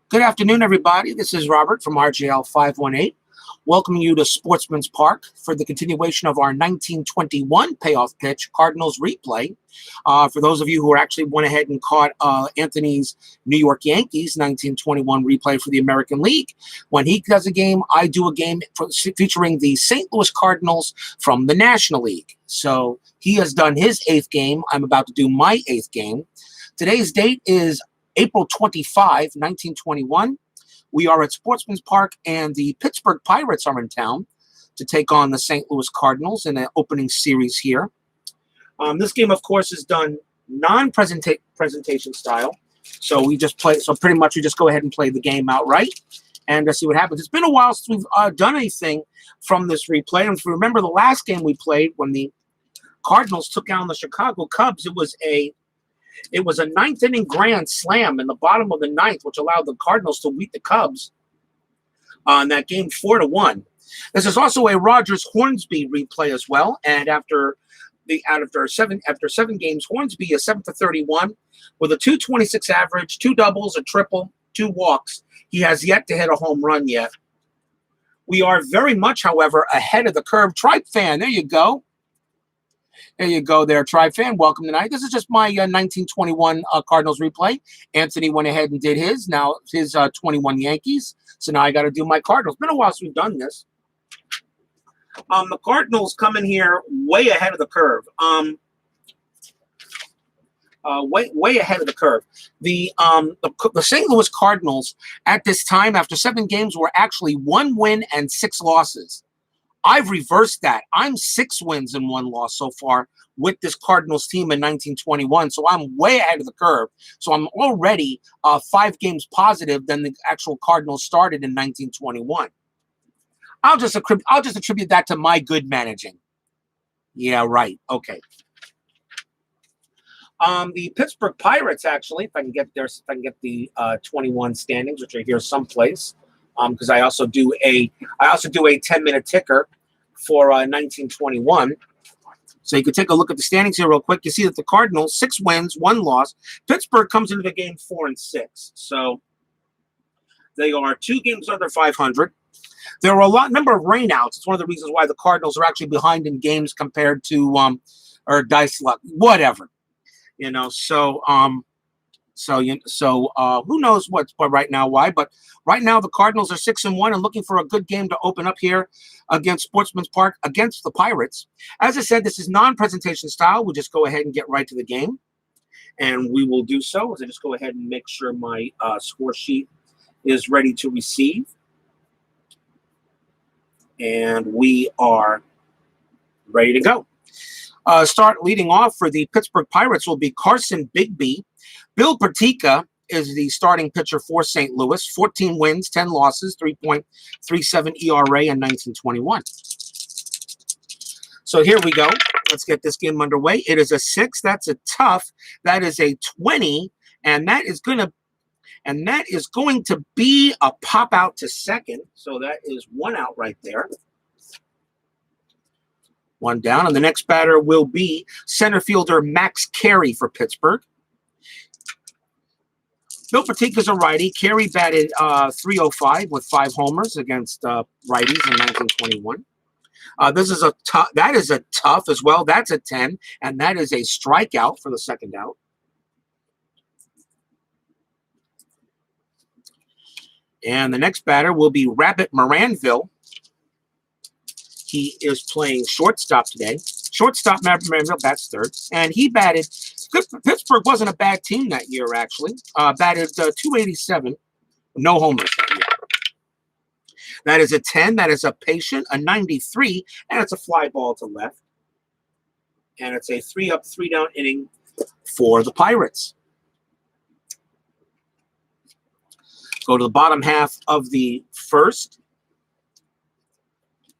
Good afternoon, everybody. This is Robert from RGL 518, welcoming you to Sportsman's Park for the continuation of our 1921 payoff pitch Cardinals replay. For those of you who actually went ahead and caught Anthony's New York Yankees 1921 replay for the American League, when he does a game, I do a game featuring the St. Louis Cardinals from the National League. So he has done his 8th game. I'm about to do my 8th game. Today's date is April 25, 1921. We are at Sportsman's Park, and the Pittsburgh Pirates are in town to take on the St. Louis Cardinals in an opening series here. This game, of course, is done non-presentation style. So we just play. So pretty much we just go ahead and play the game outright and see what happens. It's been a while since we've done anything from this replay. And if you remember the last game we played when the Cardinals took down the Chicago Cubs, it was a 9th inning grand slam in the bottom of the 9th, which allowed the Cardinals to beat the Cubs on that game 4-1. This is also a Rogers-Hornsby replay as well. And after 7 games, Hornsby is 7-for-31 with a .226 average, 2 doubles, a triple, 2 walks. He has yet to hit a home run yet. We are very much, however, ahead of the curve. Tribe fan, there you go. There you go there, Tribe fan. Welcome tonight. This is just my 1921 Cardinals replay. Anthony went ahead and did his. Now his 21 Yankees. So now I got to do my Cardinals. It's been a while since we've done this. The Cardinals come in here way ahead of the curve. Way ahead of the curve. The St. Louis Cardinals at this time, after 7 games, were actually 1 win and 6 losses. I've reversed that. I'm 6 wins and 1 loss so far with this Cardinals team in 1921. So I'm way ahead of the curve. So I'm already 5 games positive than the actual Cardinals started in 1921. I'll just attribute that to my good managing. Yeah, right. Okay. The Pittsburgh Pirates, actually, if I can get the 21 standings, which are here someplace. Because I also do a 10-minute ticker for 1921. So you can take a look at the standings here real quick. You see that the Cardinals 6 wins, 1 loss. Pittsburgh comes into the game 4-6. So they are 2 games under 500. There are a number of rainouts. It's one of the reasons why the Cardinals are actually behind in games compared to or dice luck, whatever. You know, so who knows what right now why, but right now the Cardinals are 6-1 and looking for a good game to open up here against Sportsman's Park against the Pirates. As I said, this is non-presentation style. We'll just go ahead and get right to the game, and we will do so as I just go ahead and make sure my score sheet is ready to receive, and we are ready to go. Start leading off for the Pittsburgh Pirates will be Carlson, Big B. Bill Pertica is the starting pitcher for St. Louis. 14 wins, 10 losses, 3.37 ERA in 1921. So here we go. Let's get this game underway. It is a 6. That's a tough. That is a 20, and that is going to be a pop out to second. So that is 1 out right there. 1 down, and the next batter will be center fielder Max Carey for Pittsburgh. Bill Pertica's a righty. Carey batted .305 with 5 homers against righties in 1921. That is a tough as well. That's a 10, and that is a strikeout for the second out. And the next batter will be Rabbit Moranville. He is playing shortstop today. Shortstop Moranville bats 3rd, and he batted. Pittsburgh wasn't a bad team that year, actually. Batted .287, no homers that year. That is a 10. That is a patient, a 93, and it's a fly ball to left. And it's a 3-up, 3-down inning for the Pirates. Go to the bottom half of the 1st.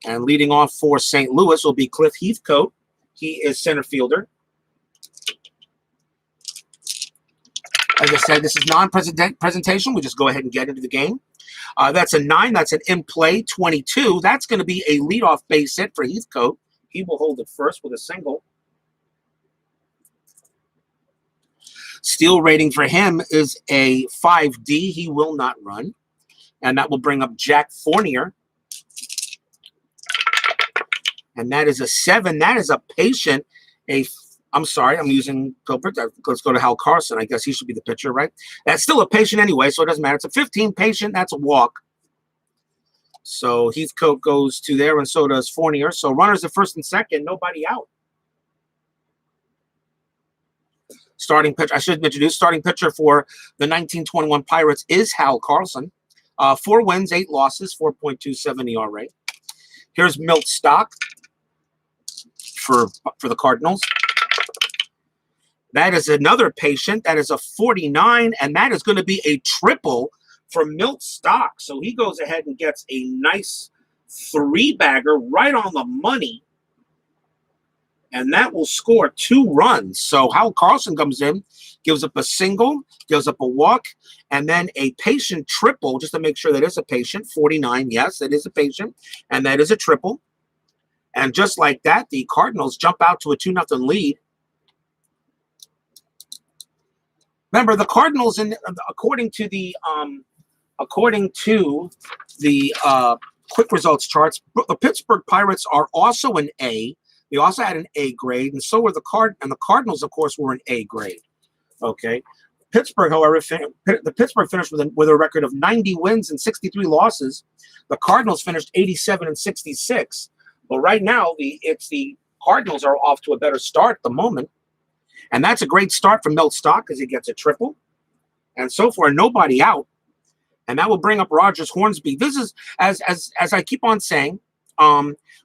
And leading off for St. Louis will be Cliff Heathcote. He is center fielder. As I said, this is non-presentation. We just go ahead and get into the game. That's a 9. That's an in-play 22. That's going to be a leadoff base hit for Heathcote. He will hold it first with a single. Steal rating for him is a 5D. He will not run. And that will bring up Jack Fournier. And that is a 7. That is a patient. I'm sorry, I'm using Gilbert. Let's go to Hal Carlson. I guess he should be the pitcher, right? That's still a patient anyway, so it doesn't matter. It's a 15 patient. That's a walk. So Heathcote goes to there, and so does Fournier. So runners at first and second, nobody out. Starting pitcher, I should introduce starting pitcher for the 1921 Pirates is Hal Carlson. 4 wins, 8 losses, 4.27 ERA. Here's Milt Stock for the Cardinals. That is another patient. That is a 49, and that is going to be a triple for Milt Stock. So he goes ahead and gets a nice 3-bagger right on the money, and that will score 2 runs. So Hal Carlson comes in, gives up a single, gives up a walk, and then a patient triple, just to make sure that is a patient. 49, yes, it is a patient, and that is a triple. And just like that, the Cardinals jump out to a 2-0 lead. Remember, the Cardinals, according to the quick results charts, the Pittsburgh Pirates are also an A. They also had an A grade, and so were the Cardinals, of course, were an A grade. Okay. Pittsburgh, however, the Pittsburgh finished with a record of 90 wins and 63 losses. The Cardinals finished 87 and 66. But right now, the Cardinals are off to a better start at the moment. And that's a great start from Milt Stock because he gets a triple. And so far, nobody out. And that will bring up Rogers Hornsby. This is, as I keep on saying,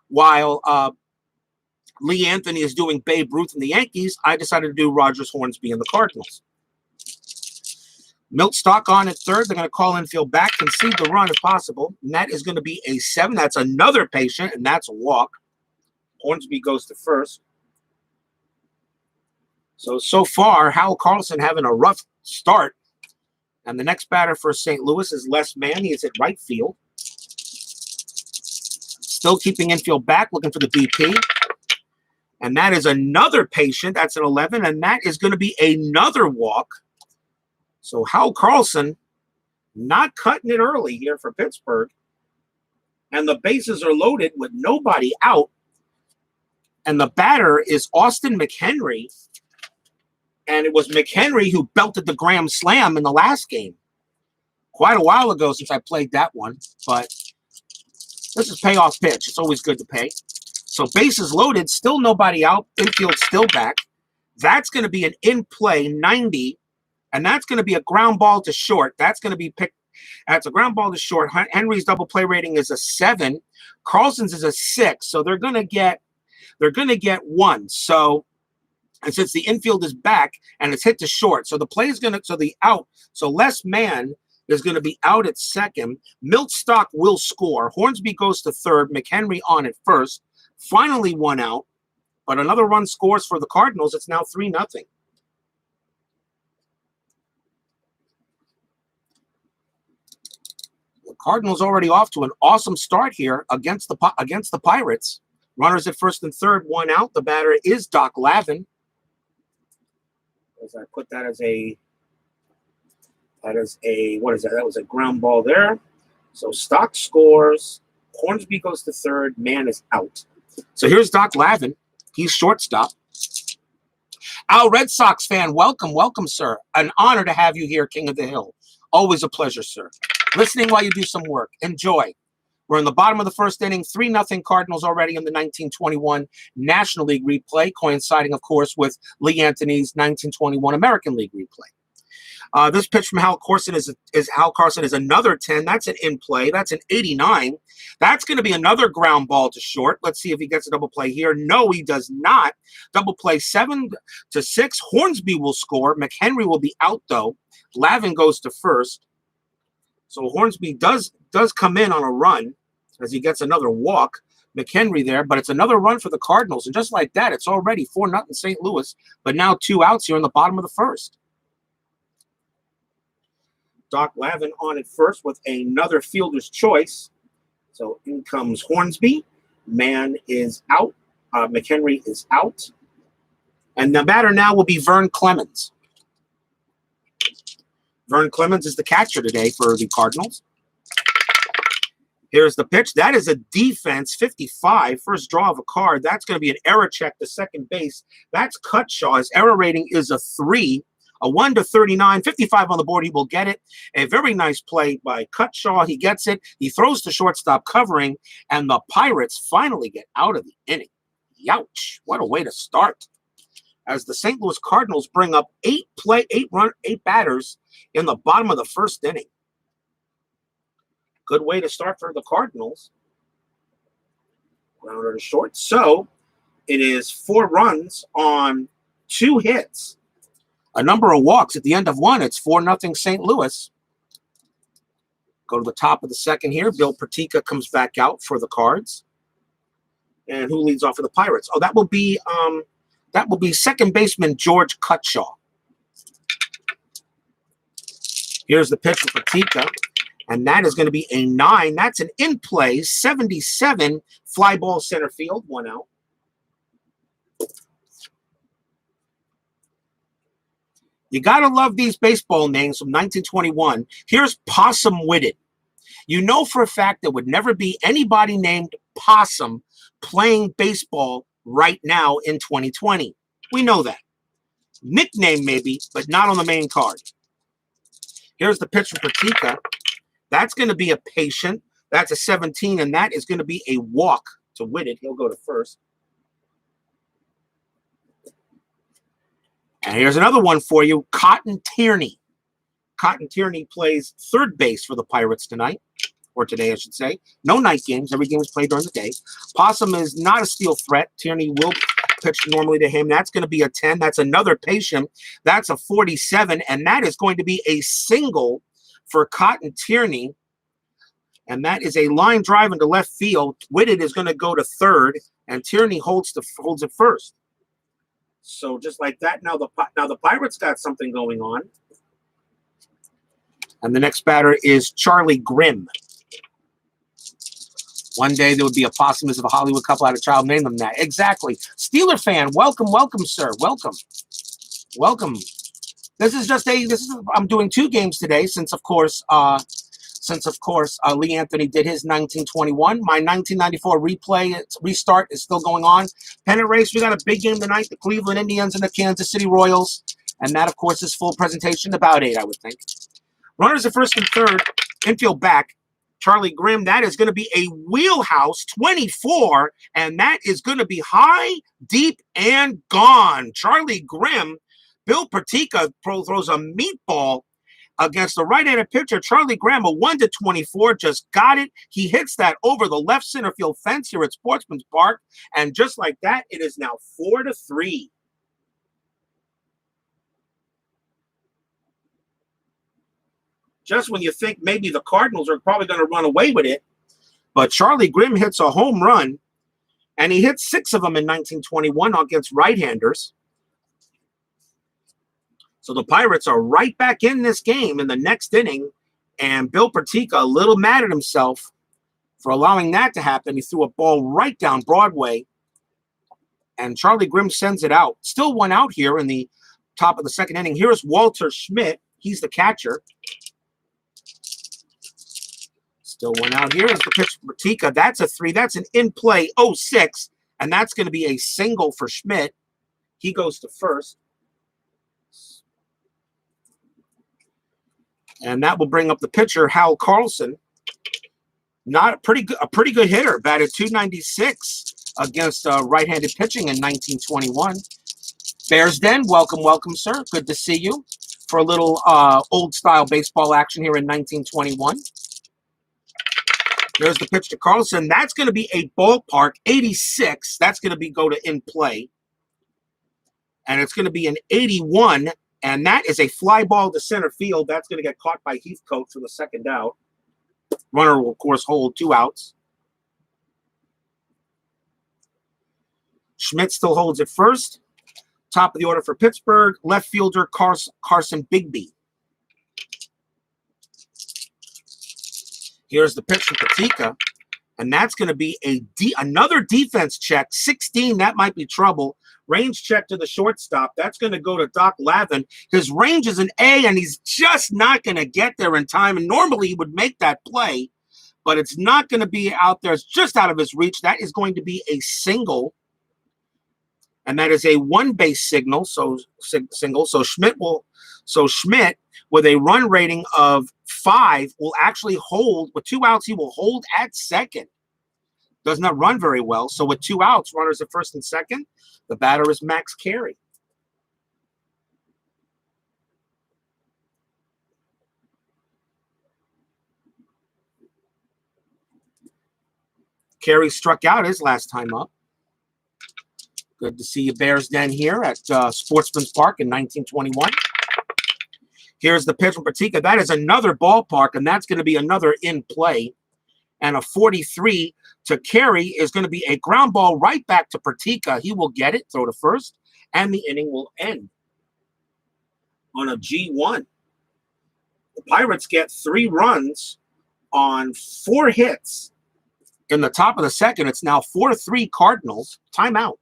while Lee Anthony is doing Babe Ruth in the Yankees, I decided to do Rogers Hornsby in the Cardinals. Milt Stock on at third. They're going to call infield back, concede the run if possible. And that is going to be a 7. That's another patient, and that's a walk. Hornsby goes to first. So far, Hal Carlson having a rough start. And the next batter for St. Louis is Les Mann. He is at right field. Still keeping infield back, looking for the BP. And that is another patient. That's an 11, and that is going to be another walk. So Hal Carlson not cutting it early here for Pittsburgh. And the bases are loaded with nobody out. And the batter is Austin Mchenry. And it was Mchenry who belted the grand slam in the last game. Quite a while ago since I played that one. But this is payoff pitch. It's always good to pay. So bases loaded, still nobody out. Infield still back. That's going to be an in-play 90. And that's going to be a ground ball to short. That's going to be picked. That's a ground ball to short. Henry's double play rating is a 7. Carlson's is a 6. So they're going to get 1. So, and since the infield is back and it's hit to short, so the play is going to, so the out, so Les Mann is going to be out at second. Milt Stock will score. Hornsby goes to third. Mchenry on at first. Finally 1 out, but another run scores for the Cardinals. It's now 3-0. The Cardinals already off to an awesome start here against the Pirates. Runners at first and third, 1 out. The batter is Doc Lavin. As I put that as a, what is that? That was a ground ball there. So Stock scores. Hornsby goes to third. Mann is out. So here's Doc Lavin. He's shortstop. Al Red Sox fan, welcome, sir. An honor to have you here, King of the Hill. Always a pleasure, sir. Listening while you do some work. Enjoy. We're in the bottom of the first inning, 3-0 Cardinals already in the 1921 National League replay, coinciding, of course, with Lee Anthony's 1921 American League replay. This pitch from Hal Carlson is another 10. That's an in play. That's an 89. That's going to be another ground ball to short. Let's see if he gets a double play here. No, he does not. Double play 7-6. Hornsby will score. Mchenry will be out, though. Lavin goes to first. So Hornsby does come in on a run as he gets another walk. Mchenry there, but it's another run for the Cardinals. And just like that, it's already 4-0 St. Louis, but now 2 outs here in the bottom of the first. Doc Lavin on at first with another fielder's choice. So in comes Hornsby. Mann is out. Mchenry is out. And the batter now will be Vernon Clemons. Vernon Clemons is the catcher today for the Cardinals. Here's the pitch. That is a defense 55. First draw of a card. That's going to be an error check to second base. That's Cutshaw. His error rating is a 3. A 1/39. 55 on the board. He will get it. A very nice play by Cutshaw. He gets it. He throws to shortstop covering. And the Pirates finally get out of the inning. Youch. What a way to start. As the St. Louis Cardinals bring up 8 batters in the bottom of the first inning. Good way to start for the Cardinals. Grounder to short. So it is 4 runs on 2 hits. A number of walks at the end of 1. It's 4-0 St. Louis. Go to the top of the second here. Bill Pertica comes back out for the Cards. And who leads off for the Pirates? Oh, that will be second baseman George Cutshaw. Here's the pitch for Pertica. And that is going to be a 9. That's an in-play 77 fly ball center field, 1 out. You got to love these baseball names from 1921. Here's Possum Whitted. You know for a fact there would never be anybody named Possum playing baseball right now in 2020. We know that. Nickname maybe, but not on the main card. Here's the pitch for Pertica. That's going to be a patient. That's a 17, and that is going to be a walk to Whitted. He'll go to first. And here's another one for you, Cotton Tierney. Cotton Tierney plays third base for the Pirates tonight, or today, I should say. No night games. Every game is played during the day. Possum is not a steal threat. Tierney will pitch normally to him. That's going to be a 10. That's another patient. That's a 47, and that is going to be a single for Cotton Tierney, and that is a line drive into left field. Whitted is going to go to third, and Tierney holds it first. So just like that, now the Pirates got something going on. And the next batter is Charlie Grimm. One day there would be a posthumous of a Hollywood couple had a child, name them that. Exactly. Steeler fan, welcome, sir. Welcome. I'm doing 2 games today since of course Lee Anthony did his 1921. My 1994 restart is still going on. Pennant race, we got a big game tonight, the Cleveland Indians and the Kansas City Royals. And that, of course, is full presentation, about 8, I would think. Runners at first and third, infield back. Charlie Grimm, that is going to be a wheelhouse 24, and that is going to be high, deep, and gone. Charlie Grimm, Bill Pertica throws a meatball against the right-handed pitcher, Charlie Grimm, a 1-24, just got it. He hits that over the left center field fence here at Sportsman's Park, and just like that, it is now 4-3. Just when you think maybe the Cardinals are probably going to run away with it, but Charlie Grimm hits a home run, and he hit 6 of them in 1921 against right-handers. So the Pirates are right back in this game in the next inning, and Bill Pertica a little mad at himself for allowing that to happen. He threw a ball right down Broadway, and Charlie Grimm sends it out. Still 1 out here in the top of the second inning. Here's Walter Schmidt. He's the catcher. Still 1 out here is the pitch for Pertica. That's a 3. That's an in-play 06, and that's going to be a single for Schmidt. He goes to first. And that will bring up the pitcher, Hal Carlson. A pretty good hitter, batted .296 against right-handed pitching in 1921. Bears Den, welcome, sir. Good to see you for a little old-style baseball action here in 1921. There's the pitch to Carlson. That's going to be a ballpark 86. That's going to go to in play. And it's going to be an 81. And that is a fly ball to center field. That's going to get caught by Heathcote for the second out. Runner will, of course, hold 2 outs. Schmidt still holds it first. Top of the order for Pittsburgh, left fielder Carson Bigby. Here's the pitch from Pertica. And that's going to be another defense check. 16, that might be trouble. Range check to the shortstop. That's going to go to Doc Lavin. His range is an A, and he's just not going to get there in time. And normally he would make that play, but it's not going to be out there. It's just out of his reach. That is going to be a single, and that is a one-base single. So Schmidt with a run rating of 5 will actually hold. With 2 outs, he will hold at second. Does not run very well. So with 2 outs, runners at first and second. The batter is Max Carey. Carey struck out his last time up. Good to see you, Bears Den, here at Sportsman's Park in 1921. Here's the pitch from Pertica. That is another ballpark, and that's going to be another in play. And a 43 to Carey is going to be a ground ball right back to Pertica. He will get it, throw to first, and the inning will end on a G1. The Pirates get 3 runs on 4 hits. In the top of the second, it's now 4-3 Cardinals. Timeout.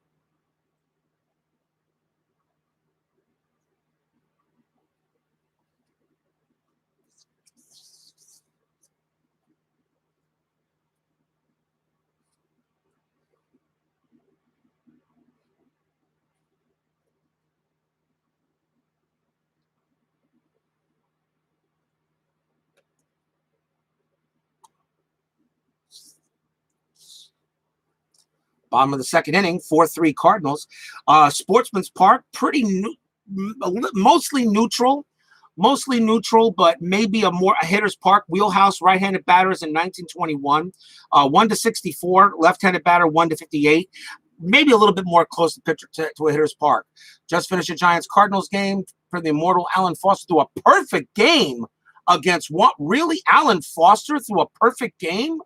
Bottom of the second inning, 4-3 Cardinals. Sportsman's Park, mostly neutral, but maybe a hitter's park. Wheelhouse, right-handed batters in 1921. 1-64, left-handed batter, 1-58. Maybe a little bit more close to pitcher to a hitter's park. Just finished a Giants-Cardinals game for the immortal Alan Foster threw a perfect game against what? Really? Alan Foster threw a perfect game?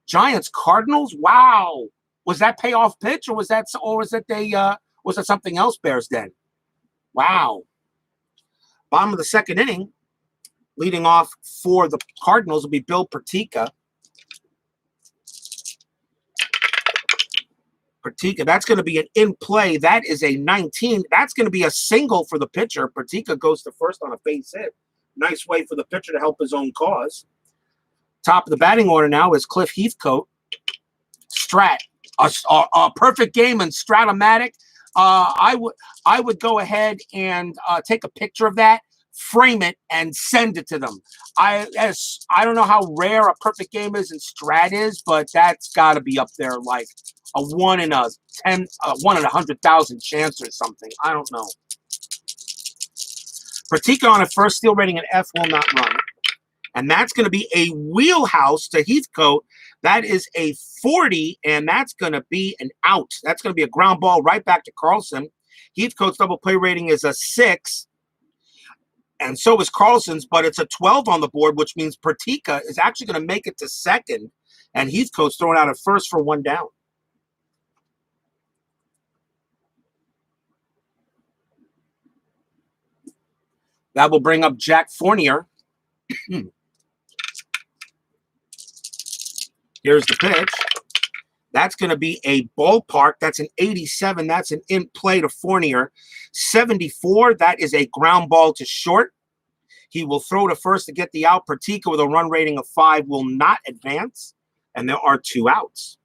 Giants-Cardinals? Wow. Was that payoff pitch, or was that something else, Bears Den? Wow. Bottom of the second inning, leading off for the Cardinals will be Bill Pertica. That's going to be an in play. That is a 19. That's going to be a single for the pitcher. Pertica goes to first on a base hit. Nice way for the pitcher to help his own cause. Top of the batting order now is Cliff Heathcote. Strat. A perfect game in Stratomatic. I would go ahead and take a picture of that, frame it, and send it to them. I don't know how rare a perfect game is in Strat is, but that's got to be up there like a 1 in 100,000 chance or something. I don't know. Pertica on a first, steal rating an F, will not run. And that's going to be a wheelhouse to Heathcote. That is a 40, and that's going to be an out. That's going to be a ground ball right back to Carlson. Heathcote's double play rating is a 6, and so is Carlson's, but it's a 12 on the board, which means Pertica is actually going to make it to second, and Heathcote's throwing out at first for 1 down. That will bring up Jack Fournier. Here's the pitch. That's going to be a ballpark. That's an 87. That's an in play to Fournier. 74. That is a ground ball to short. He will throw to first to get the out. Pertica with a run rating of 5 will not advance. And there are 2 outs.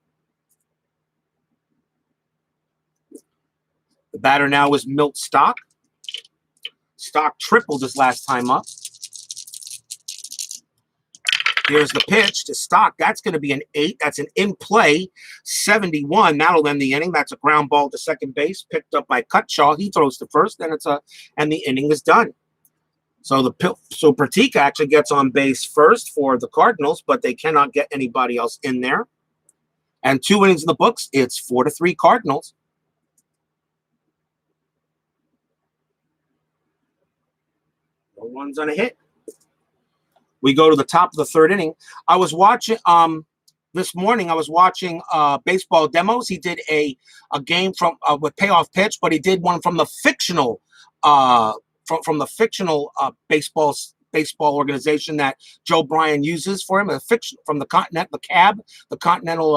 The batter now is Milt Stock. Stock tripled his last time up. Here's the pitch to Stock. That's going to be an 8. That's an in play. 71. That'll end the inning. That's a ground ball to second base, picked up by Cutshaw. He throws to first, and the inning is done. So Pertica actually gets on base first for the Cardinals, but they cannot get anybody else in there. And 2 innings in the books. It's 4-3 Cardinals. No one's on a hit. We go to the top of the third inning. I was watching this morning. I was watching baseball demos. He did a game from with Payoff pitch, but he did one from the fictional from the fictional baseball baseball organization that Joe Bryan uses for him, a fiction from the Continental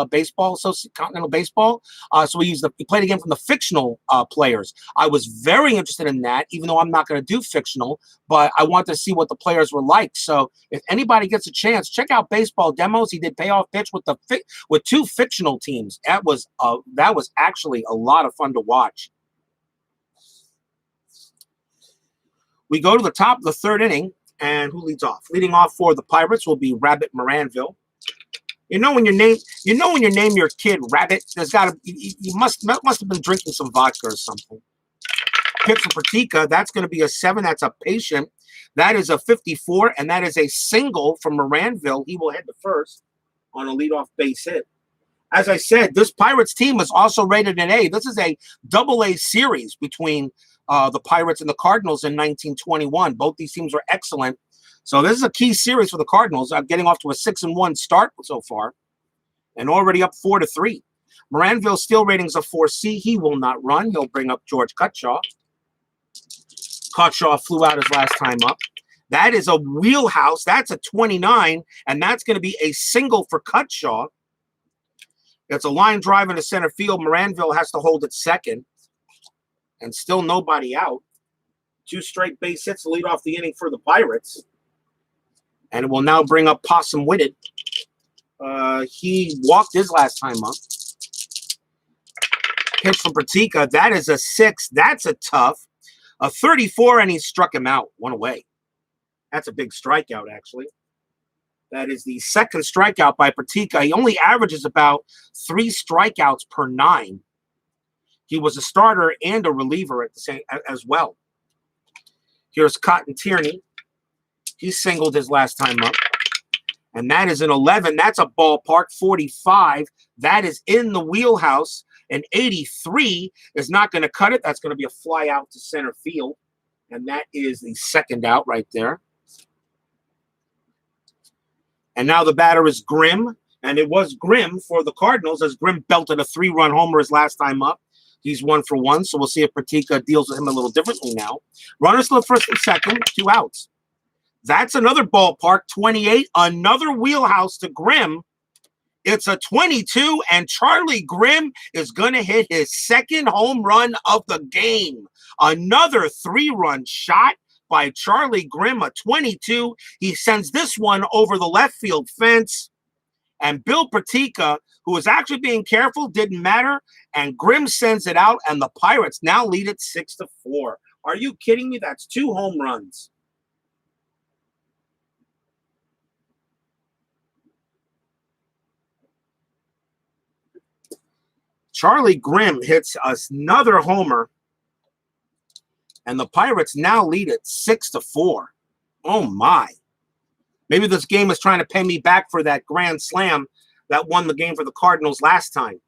Baseball Continental Baseball. So he played a game from the fictional players. I was very interested in that, even though I'm not going to do fictional, but I wanted to see what the players were like. So if anybody gets a chance, check out Baseball Demos. He did Payoff Pitch with 2 fictional teams. That was actually a lot of fun to watch. We go to the top of the 3rd inning, and who leads off? Leading off for the Pirates will be Rabbit Moranville. When you name your kid Rabbit, there's got to you must have been drinking some vodka or something. Pitch for Pertica, that's going to be a 7. That's a patient. That is a 54, and that is a single from Moranville. He will head to first on a leadoff base hit. As I said, this Pirates team is also rated an A. This is a AA series between the Pirates and the Cardinals in 1921. Both these teams were excellent. So this is a key series for the Cardinals. I'm getting off to a 6-1 start so far and already up 4-3. Moranville's steal rating's a 4C. He will not run. He'll bring up George Cutshaw. Cutshaw flew out his last time up. That is a wheelhouse. That's a 29, and that's going to be a single for Cutshaw. It's a line drive into center field. Moranville has to hold it second. And still nobody out. 2 straight base hits to lead off the inning for the Pirates. And it will now bring up Possum Witted. He walked his last time up. Pitch from Pertica. That is a 6. That's a tough. A 34, and he struck him out. 1 away. That's a big strikeout, actually. That is the 2nd strikeout by Pertica. He only averages about 3 strikeouts per 9. He was a starter and a reliever at the same as well. Here's Cotton Tierney. He singled his last time up. And that is an 11. That's a ballpark 45. That is in the wheelhouse. An 83 is not going to cut it. That's going to be a fly out to center field. And that is the 2nd out right there. And now the batter is Grimm. And it was Grimm for the Cardinals as Grimm belted a 3-run homer his last time up. He's 1 for 1, so we'll see if Pertica deals with him a little differently now. Runners left first and second, 2 outs. That's another ballpark, 28. Another wheelhouse to Grimm. It's a 22, and Charlie Grimm is going to hit his 2nd home run of the game. Another 3-run shot by Charlie Grimm, a 22. He sends this one over the left field fence. And Bill Pertica, who was actually being careful, didn't matter. And Grimm sends it out, and the Pirates now lead it 6-4. Are you kidding me? That's 2 home runs. Charlie Grimm hits another homer, and the Pirates now lead it 6-4. Oh, my. Maybe this game is trying to pay me back for that grand slam that won the game for the Cardinals last time.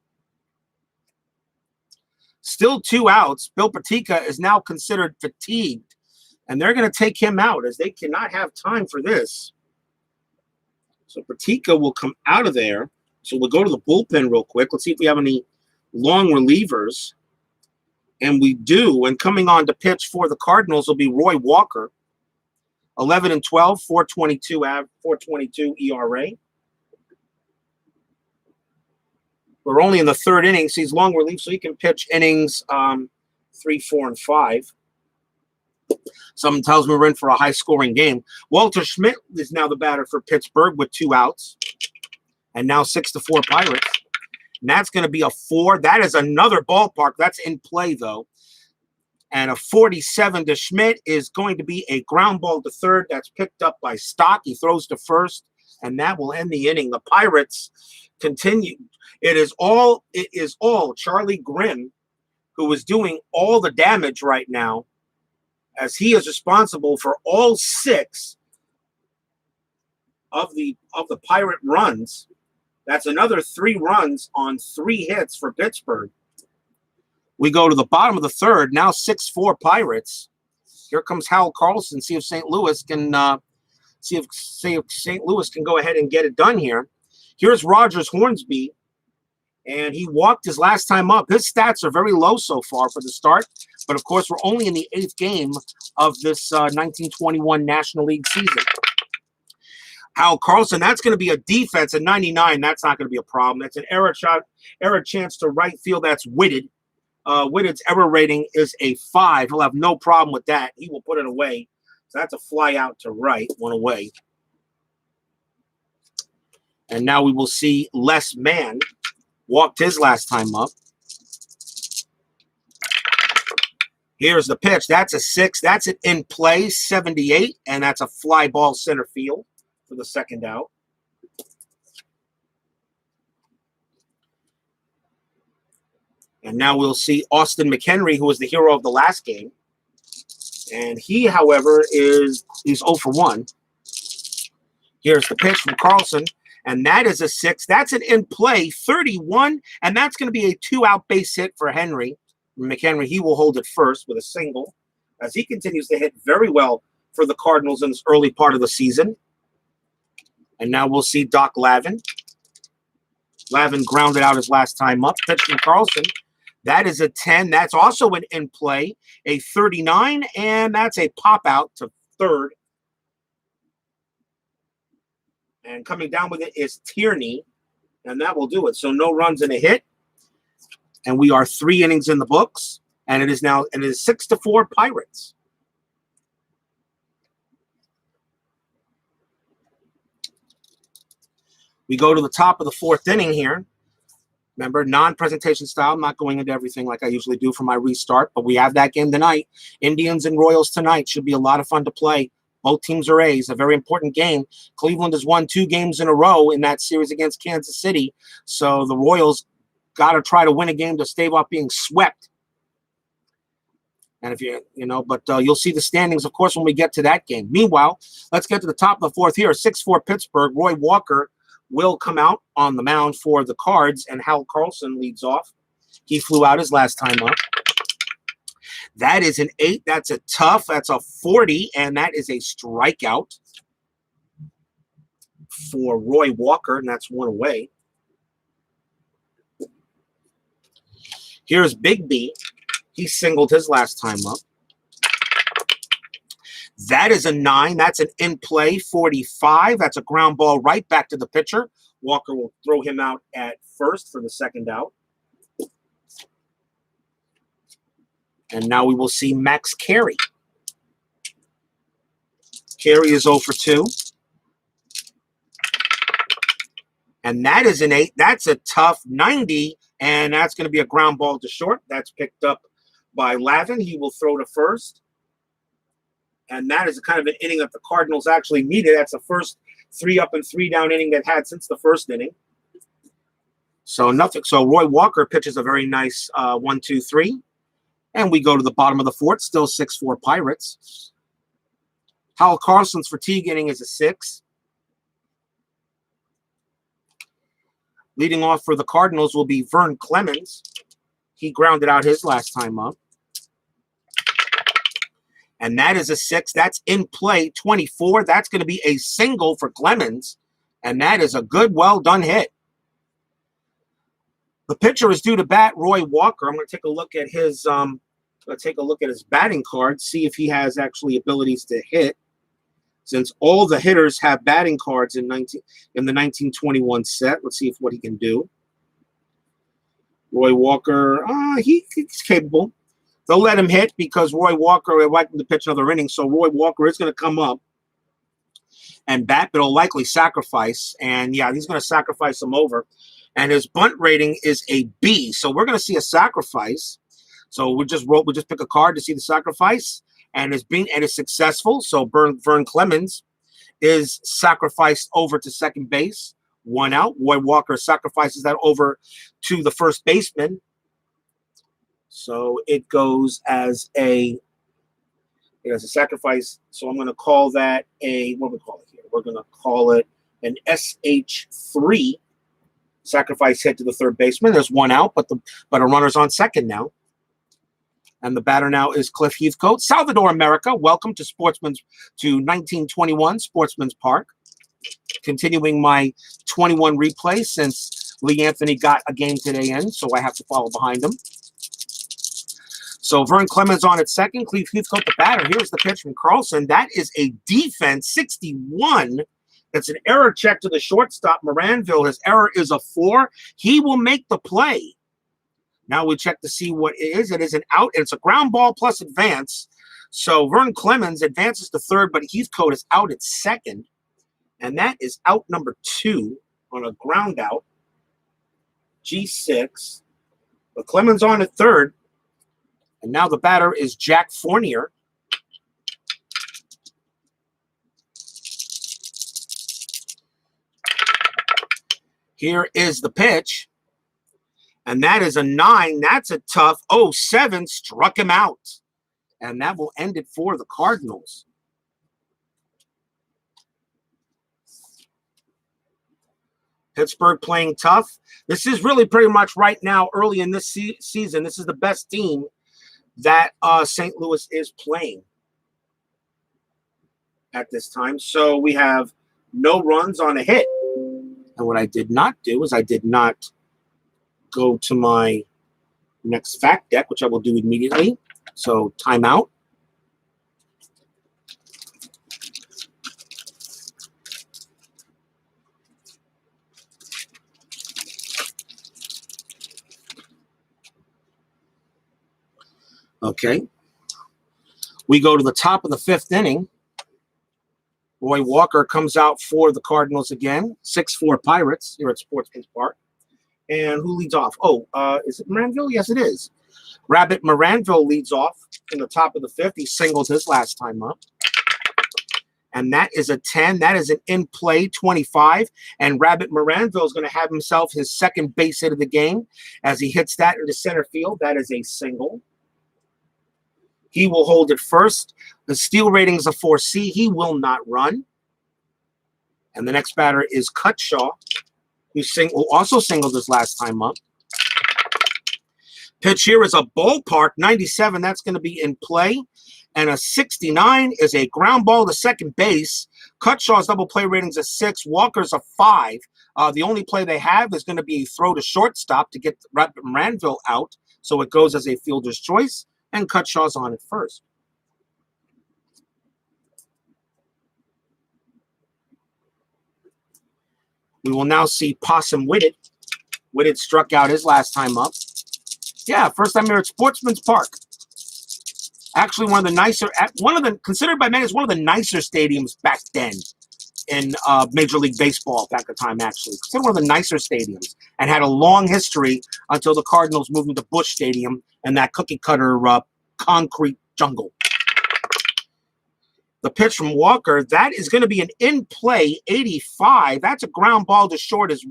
Still 2 outs. Bill Pertica is now considered fatigued, and they're going to take him out as they cannot have time for this. So Pertica will come out of there. So we'll go to the bullpen real quick. Let's see if we have any long relievers. And we do. And coming on to pitch for the Cardinals will be Roy Walker. 11-12, 4.22 ERA. We're only in the 3rd inning, so he's long relief, so he can pitch innings 3, 4, and 5. Something tells me we're in for a high-scoring game. Walter Schmidt is now the batter for Pittsburgh with 2 outs. And now 6-4 Pirates. And that's going to be a 4. That is another ballpark. That's in play, though. And a 47 to Schmidt is going to be a ground ball to third. That's picked up by Stock. He throws to first, and that will end the inning. The Pirates continue. It is all Charlie Grimm who is doing all the damage right now, as he is responsible for all 6 of the Pirate runs. That's another 3 runs on 3 hits for Pittsburgh. We go to the bottom of the 3rd, now 6-4 Pirates. Here comes Hal Carlson. See if St. Louis can go ahead and get it done here. Here's Rogers Hornsby, and he walked his last time up. His stats are very low so far for the start, But, of course, we're only in the 8th game of this 1921 National League season. Hal Carlson, that's going to be a defense at 99. That's not going to be a problem. That's an error chance to right field. That's Whitted. Whitted's error rating is a 5. He'll have no problem with that. He will put it away. So that's a fly out to right, one away. And now we will see Les Mann walked his last time up. Here's the pitch. That's a 6. That's an in play, 78, and that's a fly ball center field for the second out. And now we'll see Austin Mchenry, who was the hero of the last game. And he, however, he's 0 for 1. Here's the pitch from Carlson, and that is a 6. That's an in play, 31, and that's going to be a 2-out base hit for McHenry. He will hold it first with a single as he continues to hit very well for the Cardinals in this early part of the season. And now we'll see Doc Lavin. Lavin grounded out his last time up. Pitch from Carlson. That is a 10. That's also an in play, a 39, and that's a pop out to third. And coming down with it is Tierney, and that will do it. So no runs and a hit. And we are 3 innings in the books, and it is 6-4 Pirates. We go to the top of the 4th inning here. Remember, non-presentation style. I'm not going into everything like I usually do for my restart, but we have that game tonight. Indians and Royals tonight. Should be a lot of fun to play. Both teams are A's. A very important game. Cleveland has won 2 games in a row in that series against Kansas City. So the Royals got to try to win a game to stave off being swept. And if you'll see the standings, of course, when we get to that game. Meanwhile, let's get to the top of the 4th here. 6-4 Pittsburgh. Roy Walker will come out on the mound for the Cards, and Hal Carlson leads off. He flew out his last time up. That is an 8. That's a tough. That's a 40, and that is a strikeout for Roy Walker, and that's 1 away. Here's Big B. He singled his last time up. That is a 9. That's an in-play, 45. That's a ground ball right back to the pitcher. Walker will throw him out at first for the second out. And now we will see Max Carey. Carey is 0 for 2. And that is an 8. That's a tough 90. And that's going to be a ground ball to short. That's picked up by Lavin. He will throw to first. And that is a kind of an inning that the Cardinals actually needed. That's the first 3 up and 3 down inning they've had since the first inning. So nothing. So Roy Walker pitches a very nice 1-2-3. And we go to the bottom of the 4th, still 6-4 Pirates. Hal Carlson's fatigue inning is a 6. Leading off for the Cardinals will be Vernon Clemons. He grounded out his last time up. And that is a 6. That's in play, 24. That's going to be a single for Clemons. And that is a good, well-done hit. The pitcher is due to bat, Roy Walker. I'm going to take a look at his batting card, see if he has actually abilities to hit. Since all the hitters have batting cards in the 1921 set. Let's see what he can do. Roy Walker, he's capable. They'll let him hit because Roy Walker would like him to pitch another inning. So Roy Walker is going to come up and bat, but he'll likely sacrifice. And yeah, he's going to sacrifice him over. And his bunt rating is a B. So we're going to see a sacrifice. So we'll just pick a card to see the sacrifice. And it's successful. So Vern Clemons is sacrificed over to second base. 1 out. Roy Walker sacrifices that over to the first baseman. So it goes as a sacrifice. So I'm going to call that what do we call it here? We're going to call it an SH3 sacrifice hit to the third baseman. There's 1 out, but a runner's on second now. And the batter now is Cliff Heathcote. Salvador America, welcome to 1921 Sportsman's Park. Continuing my 21 replay since Lee Anthony got a game today in, so I have to follow behind him. So Vernon Clemons on at second. Cleve Heathcote the batter. Here's the pitch from Carlson. That is a defense 61. That's an error check to the shortstop, Moranville. His error is a 4. He will make the play. Now we check to see what it is. It is an out. It's a ground ball plus advance. So Vernon Clemons advances to third, but Heathcote is out at second. And that is out number 2 on a ground out. G6. But Clemons on at third. And now the batter is Jack Fournier. Here is the pitch. And that is a 9. That's a tough 0-7. Struck him out. And that will end it for the Cardinals. Pittsburgh playing tough. This is really pretty much right now, early in this season, this is the best team that St. Louis is playing at this time. So we have no runs on a hit. And what I did not do is I did not go to my next fact deck, which I will do immediately. So timeout. Okay. We go to the top of the 5th inning. Roy Walker comes out for the Cardinals again. 6-4 Pirates here at Sportsman's Park. And who leads off? Oh, is it Moranville? Yes, it is. Rabbit Moranville leads off in the top of the 5th. He singled his last time up. And that is a 10. That is an in-play 25. And Rabbit Moranville is going to have himself his second base hit of the game as he hits that into center field. That is a single. He will hold it first. The steal rating is a 4C. He will not run. And the next batter is Cutshaw, who also singled his last time up. Pitch here is a ballpark 97. That's going to be in play. And a 69 is a ground ball to second base. Cutshaw's double play rating is a 6. Walker's a 5. The only play they have is going to be a throw to shortstop to get Moranville out. So it goes as a fielder's choice. And Cutshaw's on at first. We will now see Possum Whitted. Whitted struck out his last time up. Yeah, first time here at Sportsman's Park. Actually, considered by many as one of the nicer stadiums back then in Major League Baseball back at the time, actually. Considered one of the nicer stadiums and had a long history until the Cardinals moved into Busch Stadium and that cookie-cutter concrete jungle. The pitch from Walker, that is going to be an in-play 85. That's a ground ball to short as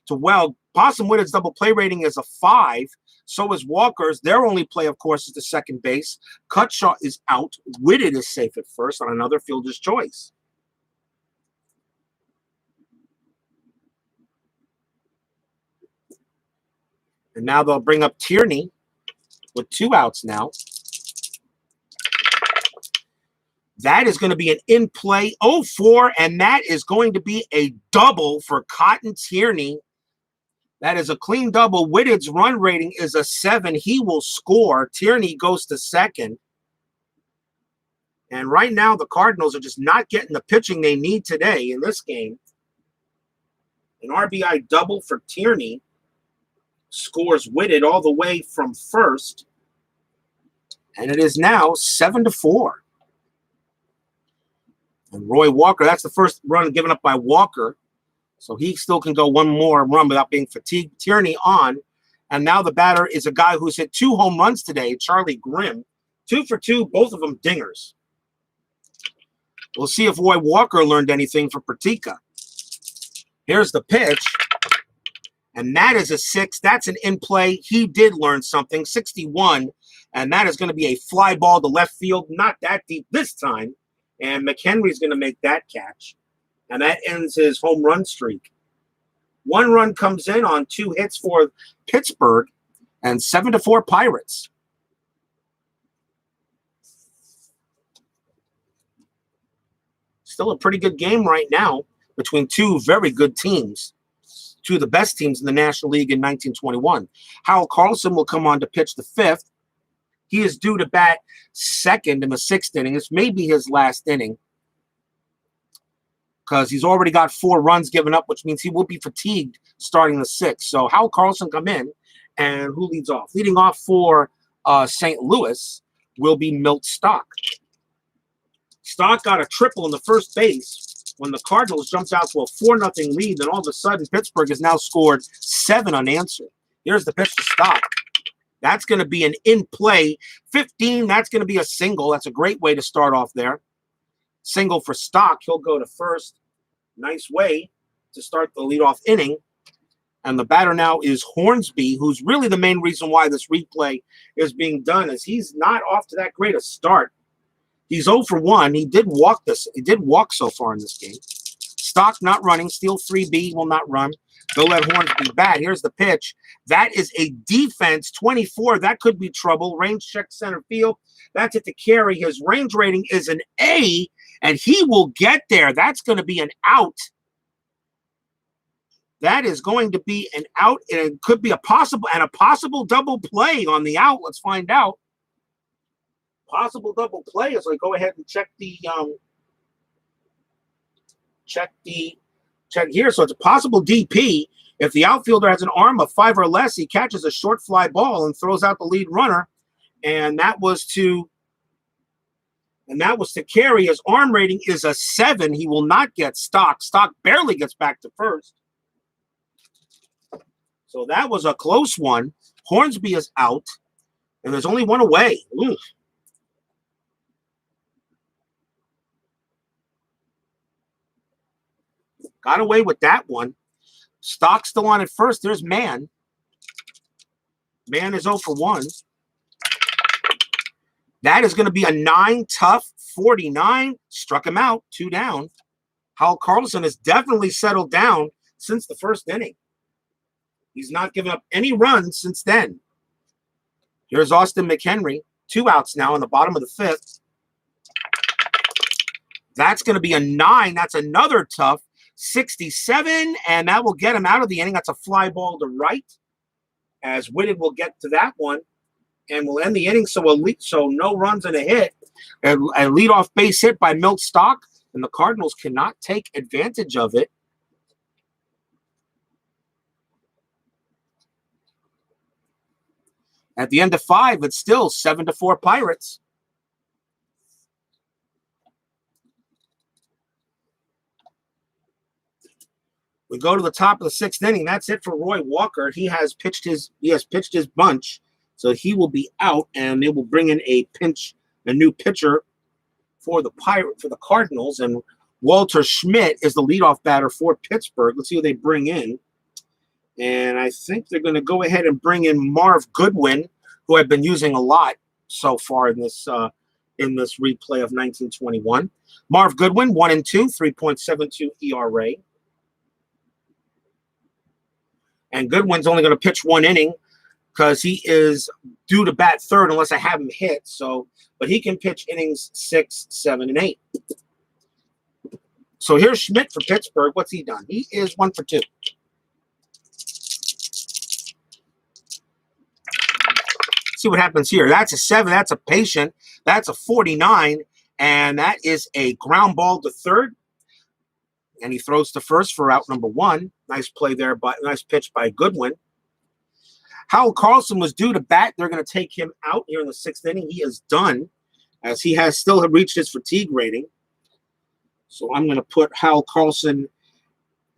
well. Possum Whitted's double play rating is a 5. So is Walker's. Their only play, of course, is the second base. Cutshaw is out. Whitted is safe at first on another fielder's choice. And now they'll bring up Tierney with 2 outs now. That is going to be an in-play 0-4, and that is going to be a double for Cotton Tierney. That is a clean double. Whitted's run rating is a 7. He will score. Tierney goes to second. And right now, the Cardinals are just not getting the pitching they need today in this game. An RBI double for Tierney scores Whitted all the way from first. And it is now 7-4. And Roy Walker, that's the first run given up by Walker. So he still can go one more run without being fatigued. Tierney on. And now the batter is a guy who's hit 2 home runs today, Charlie Grimm. 2 for 2, both of them dingers. We'll see if Roy Walker learned anything from Pertica. Here's the pitch. And that is a 6. That's an in-play. He did learn something, 61. And that is going to be a fly ball to left field. Not that deep this time. And Mchenry is going to make that catch. And that ends his home run streak. 1 run comes in on 2 hits for Pittsburgh. And 7-4 Pirates. Still a pretty good game right now between 2 very good teams. 2 of the best teams in the National League in 1921. Hal Carlson will come on to pitch the 5th. He is due to bat second in the 6th inning. This may be his last inning because he's already got 4 runs given up, which means he will be fatigued starting the 6th. So Hal Carlson come in, and who leads off? Leading off for St. Louis will be Milt Stock. Stock got a triple in the first base when the Cardinals jumped out to a 4-0 lead. Then all of a sudden, Pittsburgh has now scored 7 unanswered. Here's the pitch to Stock. That's going to be an in-play 15. That's going to be a single. That's a great way to start off there. Single for Stock. He'll go to first. Nice way to start the leadoff inning. And the batter now is Hornsby, who's really the main reason why this replay is being done, is he's not off to that great a start. He's 0 for 1. He did walk so far in this game. Stock not running. Steal 3B will not run. They'll let Hornsby bat. Here's the pitch. That is a defense 24. That could be trouble. Range check center field. That's it to carry. His range rating is an A, and he will get there. That's going to be an out. That is going to be an out, and it could be a possible double play on the out. Let's find out. Possible double play as I go ahead and check here. So it's a possible DP. If the outfielder has an arm of 5 or less, he catches a short fly ball and throws out the lead runner. And that was to carry. His arm rating is a 7. He will not get Stock. Stock barely gets back to first. So that was a close one. Hornsby is out, and there's only one away. Ooh. Got away with that one. Stock still on at first. There's Mann. Mann is 0 for 1. That is going to be a 9 tough 49. Struck him out. 2 down. Hal Carlson has definitely settled down since the first inning. He's not given up any runs since then. Here's Austin Mchenry. 2 outs now in the bottom of the 5th. That's going to be a 9. That's another tough 67, and that will get him out of the inning. That's a fly ball to right, as Whitted will get to that one, and we'll end the inning. So no runs and a hit. A leadoff base hit by Milt Stock, and the Cardinals cannot take advantage of it. At the end of 5, it's still 7-4 Pirates. We go to the top of the 6th inning. That's it for Roy Walker. He has pitched his bunch, so he will be out, and they will bring in a new pitcher for the Cardinals, and Walter Schmidt is the leadoff batter for Pittsburgh. Let's see who they bring in. And I think they're going to go ahead and bring in Marv Goodwin, who I've been using a lot so far in this replay of 1921. Marv Goodwin, 1-2, 3.72 ERA. And Goodwin's only going to pitch 1 inning because he is due to bat 3rd unless I have him hit. But he can pitch innings 6, 7, and 8. So here's Schmidt for Pittsburgh. What's he done? He is 1 for 2. See what happens here. That's a 7. That's a patient. That's a 49. And that is a ground ball to 3rd. And he throws to first for out number 1. Nice play there, nice pitch by Goodwin. Hal Carlson was due to bat. They're going to take him out here in the 6th inning. He is done, as he has still reached his fatigue rating. So I'm going to put Hal Carlson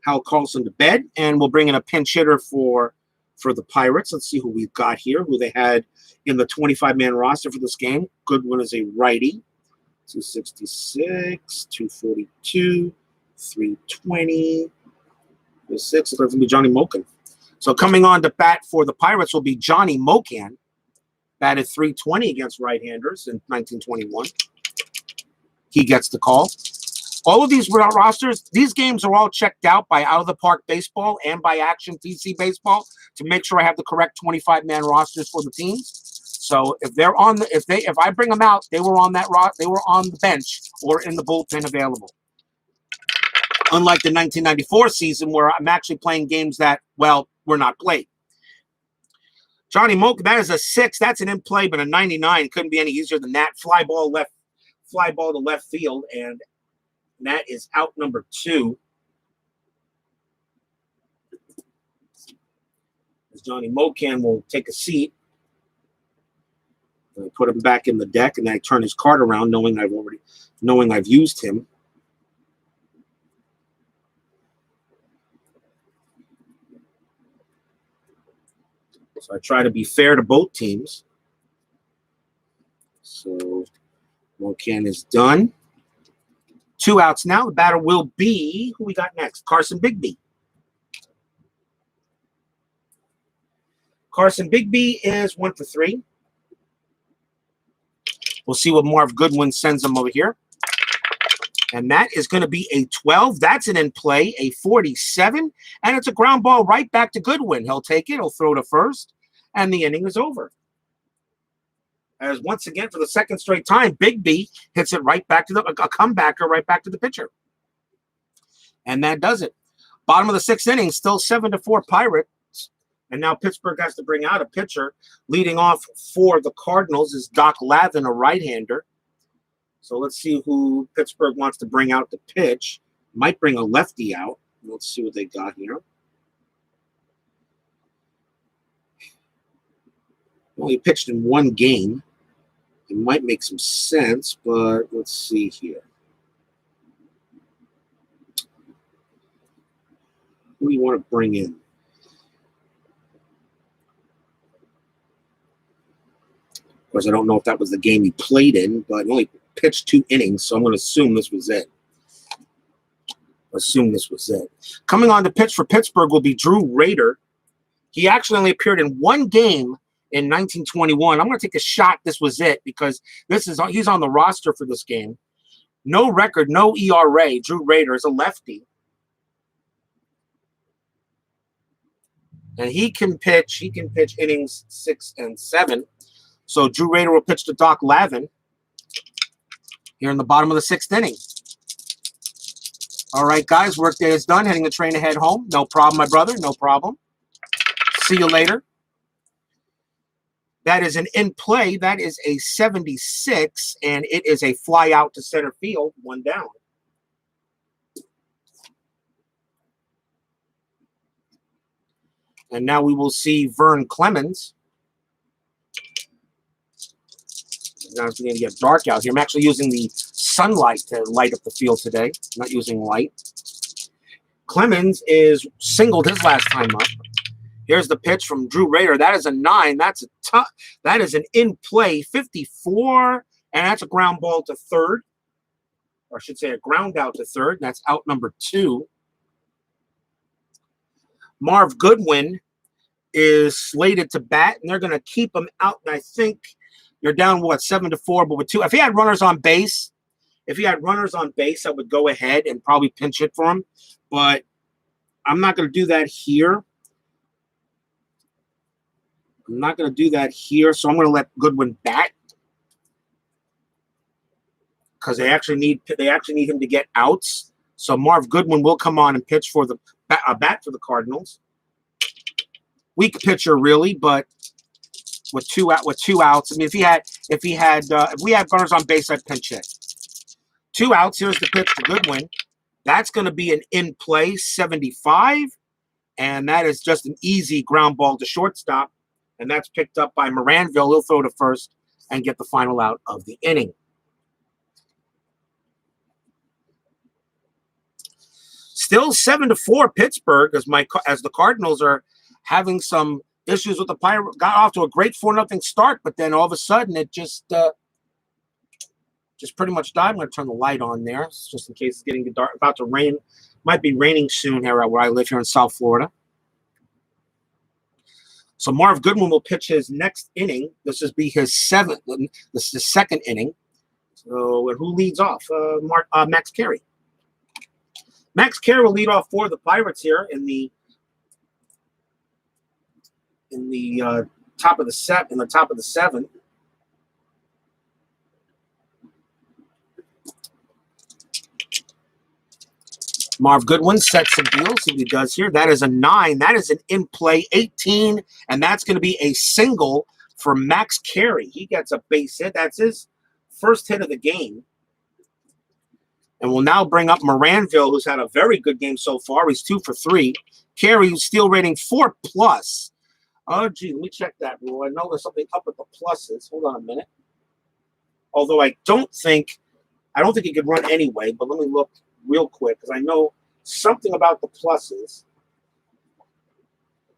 to bed, and we'll bring in a pinch hitter for the Pirates. Let's see who we've got here, who they had in the 25-man roster for this game. Goodwin is a righty. 266, 242. 320. The 6 is going to be Johnny Mocan. So coming on to bat for the Pirates will be Johnny Mocan. Batted 320 against right-handers in 1921. He gets the call. All of these rosters, these games are all checked out by Out of the Park Baseball and by Action DC Baseball to make sure I have the correct 25-man rosters for the teams. So if I bring them out, they were on the bench or in the bullpen available. Unlike the 1994 season where I'm actually playing games that, were not played. Johnny Moke, that is a 6. That's an in play, but a 99 couldn't be any easier than that. Fly ball to left field, and that is out number 2. As Johnny Mocan will take a seat. I put him back in the deck, and then I turn his card around, knowing I've used him. So I try to be fair to both teams. So Mocan is done. 2 outs now. The batter will be, who we got next? Carson Bigby. Carson Bigby is 1 for 3. We'll see what Marv Goodwin sends him over here. And that is going to be a 12. That's an in play, a 47. And it's a ground ball right back to Goodwin. He'll take it. He'll throw to first. And the inning is over. As once again, for the second straight time, Bigby hits it right back to a comebacker right back to the pitcher. And that does it. Bottom of the 6th inning, still 7-4 Pirates. And now Pittsburgh has to bring out a pitcher. Leading off for the Cardinals is Doc Lavin, a right-hander. So let's see who Pittsburgh wants to bring out to pitch. Might bring a lefty out. Let's see what they got here. Only pitched in 1 game. It might make some sense, but let's see here. Who do you want to bring in? Of course, I don't know if that was the game he played in, but he only pitched 2 innings, so I'm going to assume this was it. Coming on to pitch for Pittsburgh will be Drew Rader. He actually only appeared in 1 game in 1921. I'm going to take a shot this was it because he's on the roster for this game. No record, no ERA. Drew Rader is a lefty. And he can pitch innings 6 and 7. So Drew Rader will pitch to Doc Lavin here in the bottom of the 6th inning. All right, guys, workday is done. Heading the train to head home. No problem, my brother. No problem. See you later. That is an in play. That is a 76, and it is a fly out to center field, 1 down. And now we will see Vernon Clemons. Now it's going to get dark out here. I'm actually using the sunlight to light up the field today. I'm not using light. Clemons is singled his last time up. Here's the pitch from Drew Rader. That is a 9. That is an in-play 54, and that's a ground ball to third. Or I should say a ground out to third. That's out number 2. Marv Goodwin is slated to bat, and they're going to keep him out, and I think you're down, 7-4, but with 2. If he had runners on base, I would go ahead and probably pinch hit for him. But I'm not going to do that here. So I'm going to let Goodwin bat because they actually need him to get outs. So Marv Goodwin will come on and pitch for the bat for the Cardinals. Weak pitcher, really, but with two outs. I mean, if we had runners on base, I'd pinch hit. 2 outs. Here's the pitch to Goodwin. That's going to be an in-play 75, and that is just an easy ground ball to shortstop, and that's picked up by Moranville. He'll throw to first and get the final out of the inning. Still 7-4 Pittsburgh as the Cardinals are having some issues with the Pirates. Got off to a great 4-0 start, but then all of a sudden it just pretty much died. I'm going to turn the light on there just in case it's getting dark. About to rain. Might be raining soon here where I live here in South Florida. So Marv Goodwin will pitch his next inning. This will be his 7th. This is the 2nd inning. So who leads off? Max Carey. Max Carey will lead off for the Pirates here in the top of the 7th. Marv Goodwin sets some deals. See what he does here. That is a 9. That is an in-play 18, and that's going to be a single for Max Carey. He gets a base hit. That's his first hit of the game. And we'll now bring up Moranville, who's had a very good game so far. He's 2 for 3. Carey, steal rating 4+. Oh, gee, let me check that rule. I know there's something up with the pluses. Hold on a minute. Although I don't think he could run anyway, but let me look real quick because I know something about the pluses.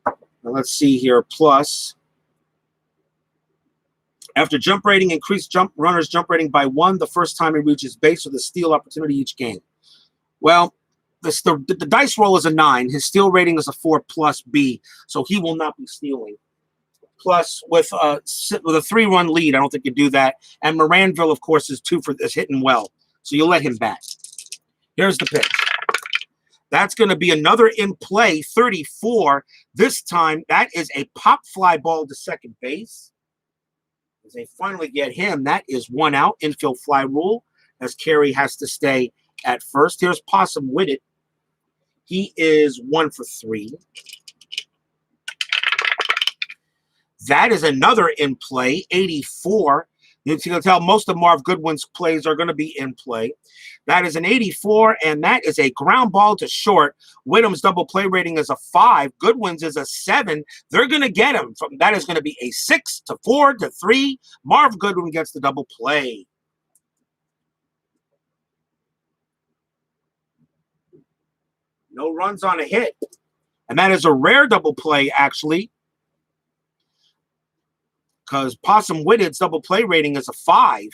Now let's see here. Plus, after jump rating, increased runner's jump rating by 1 the first time he reaches base with a steal opportunity each game. Well, the dice roll is a 9. His steal rating is a 4+B, so he will not be stealing. Plus, with a 3-run lead, I don't think you do that. And Moranville, of course, is hitting well, so you'll let him bat. Here's the pitch. That's going to be another in play 34. This time, that is a pop fly ball to second base. As they finally get him, that is 1 out. Infield fly rule, as Carey has to stay at first. Here's Possum Whitted. He is 1 for 3. That is another in play, 84. You can tell most of Marv Goodwin's plays are going to be in play. That is an 84, and that is a ground ball to short. Whittam's double play rating is a 5. Goodwin's is a 7. They're going to get him. That is going to be a 6 to 4 to 3. Marv Goodwin gets the double play. No runs on a hit. And that is a rare double play, actually, because Possum Whitted's double play rating is a 5,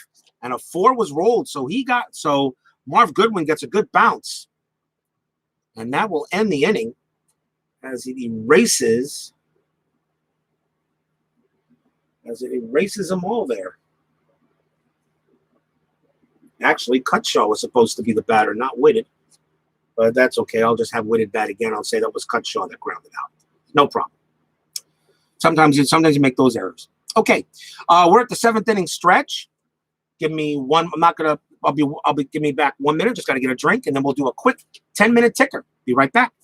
and a 4 was rolled. So Marv Goodwin gets a good bounce. And that will end the inning as it erases them all there. Actually, Cutshaw was supposed to be the batter, not Whitted. But that's okay. I'll just have Whitted bat again. I'll say that was Cutshaw that grounded out. No problem. Sometimes you make those errors. Okay, we're at the 7th inning stretch. Give me one. Give me back 1 minute. Just got to get a drink, and then we'll do a quick 10-minute ticker. Be right back.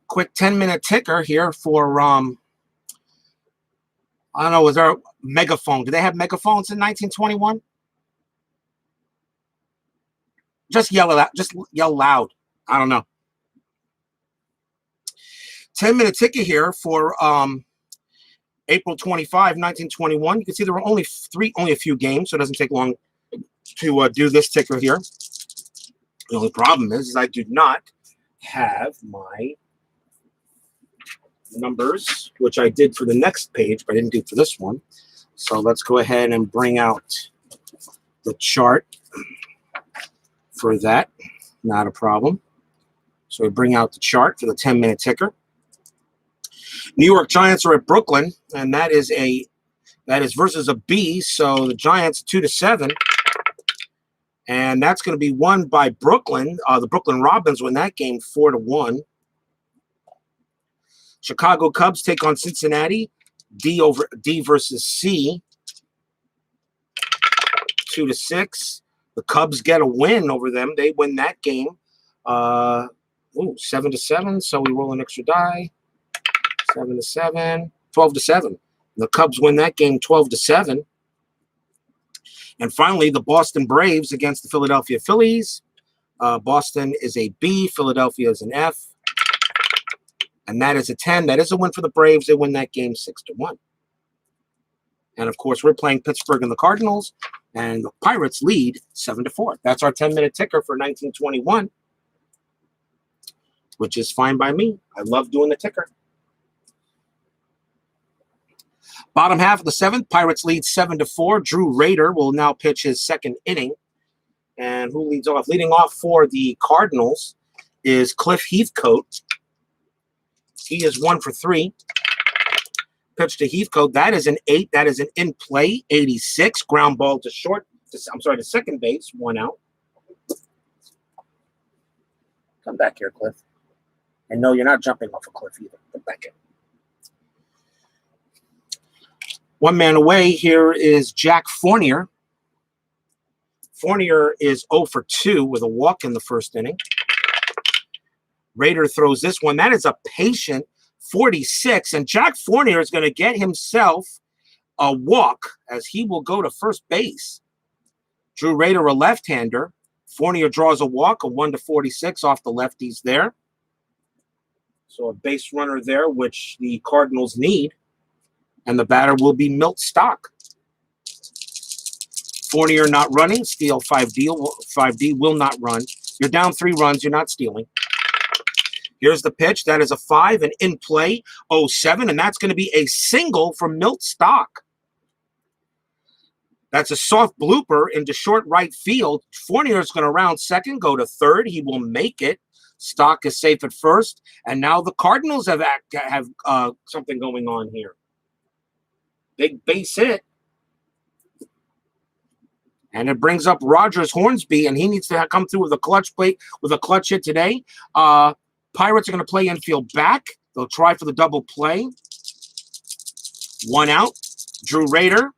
Quick 10-minute ticker here for I don't know, was there a megaphone? Do they have megaphones in 1921? Just yell it out. Just yell loud. I don't know. 10-minute ticker here for April 25, 1921. You can see there were only a few games, so it doesn't take long to do this ticker here. The only problem is I do not have my numbers, which I did for the next page, but I didn't do for this one. So let's go ahead and bring out the chart for that. Not a problem. So we bring out the chart for the 10-minute ticker. New York Giants are at Brooklyn, and that is versus a B. So the Giants 2-7, and that's going to be won by Brooklyn. The Brooklyn Robins win that game 4-1. Chicago Cubs take on Cincinnati. D versus C. 2-6. The Cubs get a win over them. They win that game. 7-7. So we roll an extra die. 7-7. 12-7. The Cubs win that game 12-7. And finally, the Boston Braves against the Philadelphia Phillies. Boston is a B. Philadelphia is an F. And that is a 10. That is a win for the Braves. They win that game 6-1. And, of course, we're playing Pittsburgh and the Cardinals. And the Pirates lead 7-4. That's our 10-minute ticker for 1921, which is fine by me. I love doing the ticker. Bottom half of the seventh, Pirates lead 7-4. Drew Rader will now pitch his second inning. And who leads off? Leading off for the Cardinals is Cliff Heathcote. He is 1 for 3. Pitch to Heathcote. That is an 8. That is an in play, 86. Ground ball to to second base. 1 out. Come back here, Cliff. And no, you're not jumping off a cliff either. Come back in. 1 man away. Here is Jack Fournier. Fournier is 0 for 2 with a walk in the first inning. Rader throws this one. That is a patient 46. And Jack Fournier is going to get himself a walk as he will go to first base. Drew Rader, a left-hander. Fournier draws a walk, a 1-46 off the lefties there. So a base runner there, which the Cardinals need. And the batter will be Milt Stock. Fournier not running. Steal 5D. 5D will not run. You're down 3 runs. You're not stealing. Here's the pitch. That is a 5 and in play, 0-7. And that's going to be a single from Milt Stock. That's a soft blooper into short right field. Fournier is going to round second, go to third. He will make it. Stock is safe at first. And now the Cardinals have something going on here. Big base hit. And it brings up Rogers Hornsby, and he needs to come through with a clutch hit today. Pirates are going to play infield back. They'll try for the double play. 1 out. Drew Rader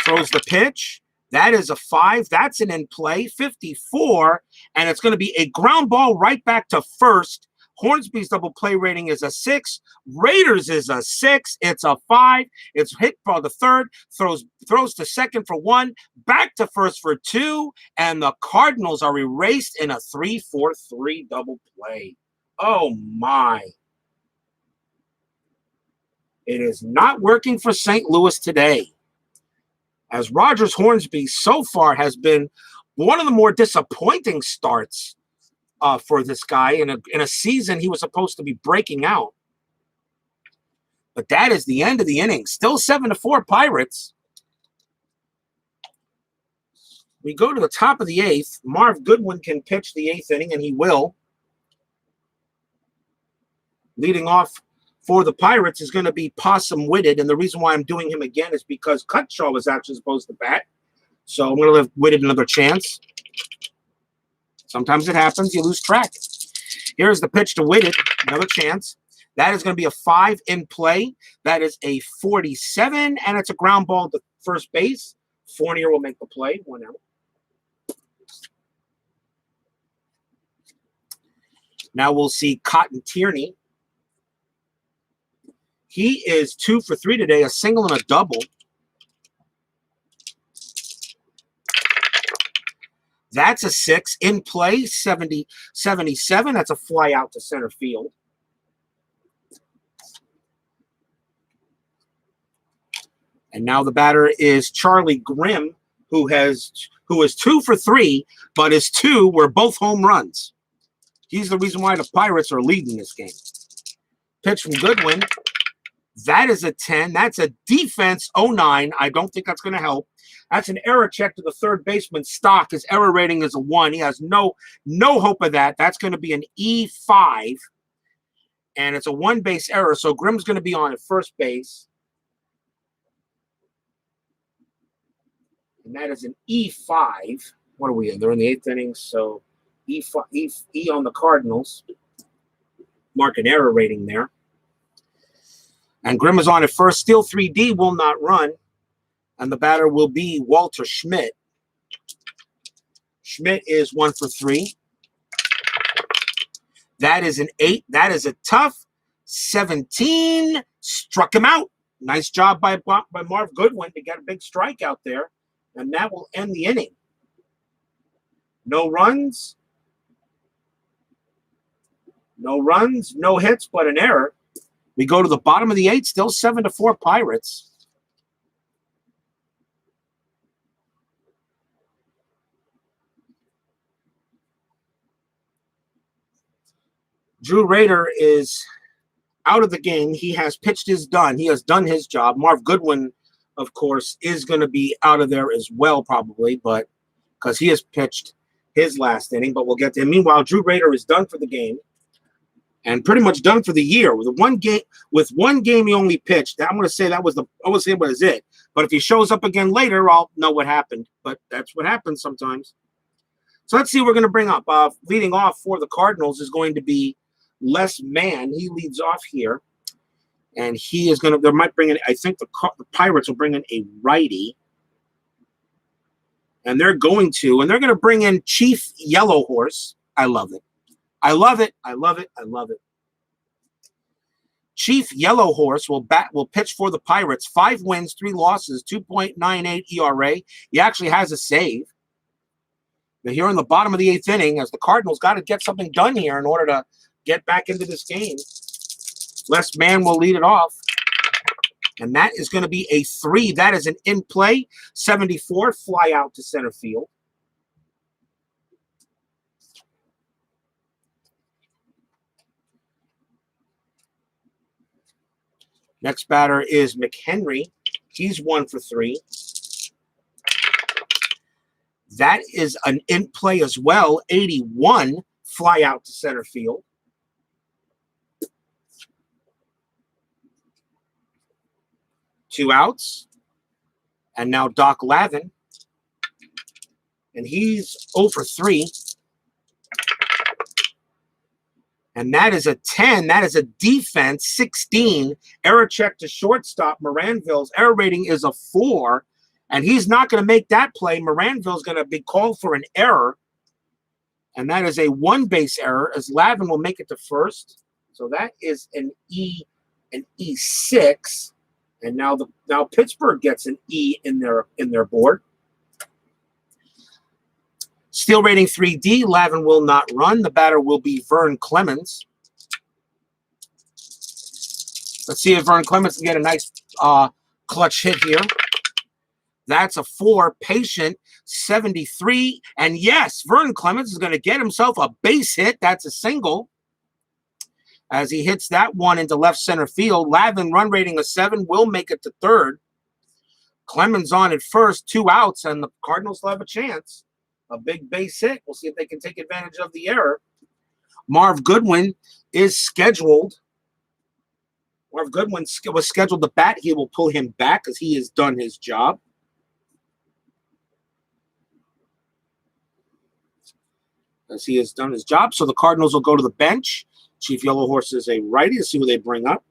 throws the pitch. That is a 5. That's an in play, 54. And it's going to be a ground ball right back to first. Hornsby's double play rating is a 6. Raiders is a 6. It's a 5. It's hit for the third. Throws to second for 1. Back to first for 2. And the Cardinals are erased in a 3-4-3 double play. Oh, my. It is not working for St. Louis today. As Rogers Hornsby so far has been one of the more disappointing starts for this guy in a season he was supposed to be breaking out. But that is the end of the inning. Still 7-4 Pirates. We go to the top of the 8th. Marv Goodwin can pitch the 8th inning, and he will. Leading off for the Pirates is going to be Possum Whitted, and the reason why I'm doing him again is because Cutshaw was actually supposed to bat. So I'm going to give Whitted another chance. Sometimes it happens. You lose track. Here's the pitch to Whitted. Another chance. That is going to be a 5 in play. That is a 47, and it's a ground ball to first base. Fournier will make the play. 1 out. Now we'll see Cotton Tierney. He is 2 for 3 today, a single and a double. That's a 6 in play, 77. That's a fly out to center field. And now the batter is Charlie Grimm, who is 2 for 3, but his 2 were both home runs. He's the reason why the Pirates are leading this game. Pitch from Goodwin. That is a 10. That's a defense 09. I don't think that's going to help. That's an error check to the third baseman, Stock. His error rating is a 1. He has no hope of that. That's going to be an E5. And it's a 1-base error. So Grimm's going to be on at first base. And that is an E5. What are we in? They're in the 8th inning. So E5, E on the Cardinals. Mark an error rating there. And Grimm is on at first. Steal 3D will not run. And the batter will be Walter Schmidt. Schmidt is 1 for 3. That is an 8. That is a tough 17. Struck him out. Nice job by Marv Goodwin to get a big strikeout there. And that will end the inning. No runs. No runs, no hits, but an error. We go to the bottom of the 8th, still 7-4 Pirates. Drew Rader is out of the game. He has pitched his done. He has done his job. Marv Goodwin, of course, is going to be out of there as well, probably, but because he has pitched his last inning, but we'll get to him. Meanwhile, Drew Rader is done for the game and pretty much done for the year. With one game he only pitched. I'm going to say that was it. But if he shows up again later, I'll know what happened. But that's what happens sometimes. So let's see what we're going to bring up. Leading off for the Cardinals is going to be Les Mann. He leads off here. And he is going to, they might bring in, I think the Pirates will bring in a righty. And they're going to bring in Chief Yellow Horse. I love it. I love it. I love it. I love it. Chief Yellow Horse will pitch for the Pirates. 5 wins, 3 losses, 2.98 ERA. He actually has a save. They're here in the bottom of the 8th inning as the Cardinals got to get something done here in order to get back into this game. Les Mann will lead it off. And that is going to be a 3. That is an in play. 74, fly out to center field. Next batter is Mchenry. He's 1 for 3. That is an in play as well. 81, fly out to center field. Two outs. And now Doc Lavin. And he's 0 for 3. And that is a 10. That is a defense, 16. Error check to shortstop. Moranville's error rating is a 4. And he's not going to make that play. Moranville's going to be called for an error. And that is a 1-base error as Lavin will make it to first. So that is an E6. And now Pittsburgh gets an E in their board. Steal rating 3D. Lavin will not run. The batter will be Vernon Clemons. Let's see if Vernon Clemons can get a nice clutch hit here. That's a 4. Patient, 73. And yes, Vernon Clemons is going to get himself a base hit. That's a single. As he hits that one into left center field. Lavin, run rating of 7, will make it to third. Clemons on at first, 2 outs, and the Cardinals will have a chance. A big base hit. We'll see if they can take advantage of the error. Marv Goodwin is scheduled. Marv Goodwin was scheduled to bat. He will pull him back because he has done his job. As he has done his job. So the Cardinals will go to the bench. Chief Yellow Horse is a righty. Let's see who they bring up.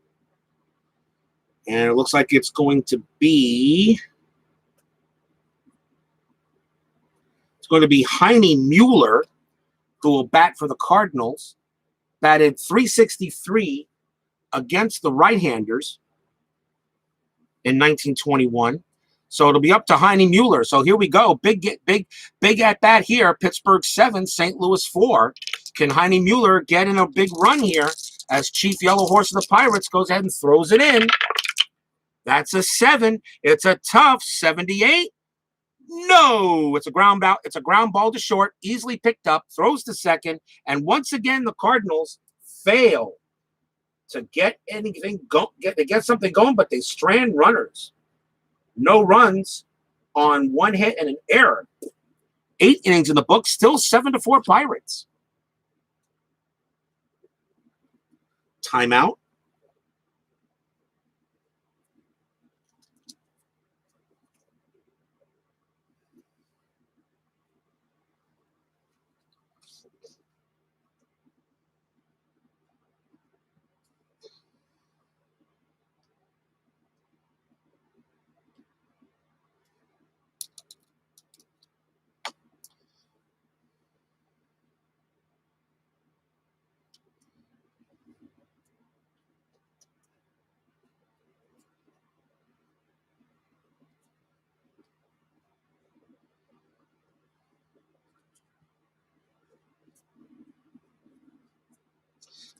And it looks like it's going to be Heine Mueller, who will bat for the Cardinals. Batted .363 against the right-handers in 1921. So it'll be up to Heine Mueller. So here we go. Big at bat here. Pittsburgh 7, St. Louis 4. Can Heine Mueller get in a big run here as Chief Yellow Horse of the Pirates goes ahead and throws it in? That's a 7. It's a tough 78. No, it's a ground ball to short, easily picked up, throws to second, and once again the Cardinals fail to get anything they get something going, but they strand runners. No runs on 1 hit and an error. 8 innings in the book, still 7-4 Pirates. Timeout.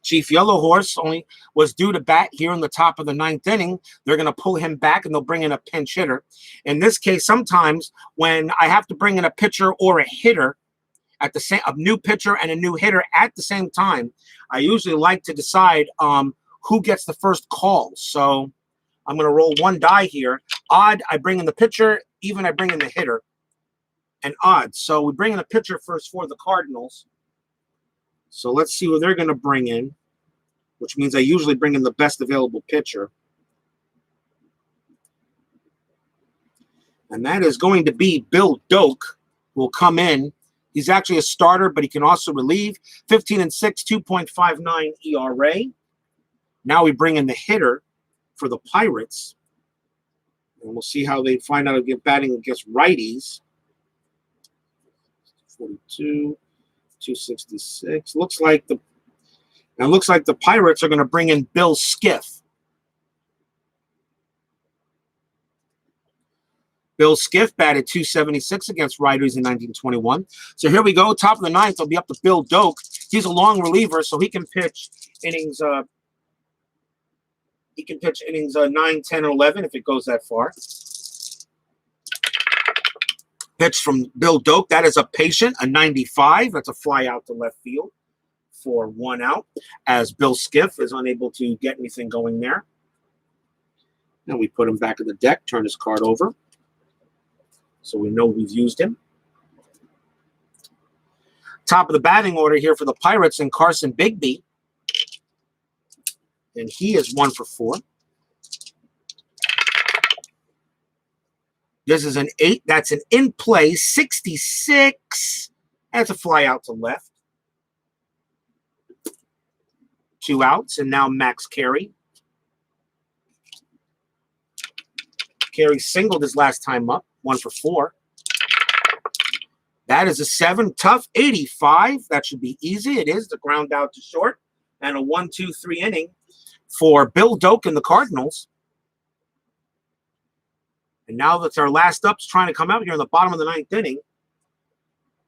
Chief Yellow Horse only was due to bat here in the top of the 9th inning. They're going to pull him back, and they'll bring in a pinch hitter. In this case, sometimes when I have to bring in a pitcher or a hitter at the same, a new pitcher and a new hitter at the same time, I usually like to decide who gets the first call. So I'm going to roll one die here. Odd, I bring in the pitcher. Even, I bring in the hitter. And odd. So we bring in a pitcher first for the Cardinals. So let's see who they're going to bring in, which means I usually bring in the best available pitcher. And that is going to be Bill Doak, who will come in. He's actually a starter, but he can also relieve. 15-6, 2.59 ERA. Now we bring in the hitter for the Pirates. And we'll see how they find out against batting against righties. 42. 266. Looks like the Pirates are going to bring in Bill Skiff. Bill Skiff batted 276 against righties in 1921. So here we go, top of the 9th. It'll be up to Bill Doak. He's a long reliever, so he can pitch innings. He can pitch innings 9, 10, or 11 if it goes that far. Pitch from Bill Doak. That is a patient, a 95. That's a fly out to left field for 1 out, as Bill Skiff is unable to get anything going there. Now we put him back in the deck, turn his card over, so we know we've used him. Top of the batting order here for the Pirates and Carson Bigby. And he is 1 for 4. This is an 8. That's an in-play 66. That's a fly out to left. 2 outs, and now Max Carey. Carey singled his last time up, 1 for 4. That is a 7. Tough 85. That should be easy. It is. The ground out to short. And a 1-2-3 inning for Bill Doak and the Cardinals. And now that's our last ups trying to come out here in the bottom of the 9th inning.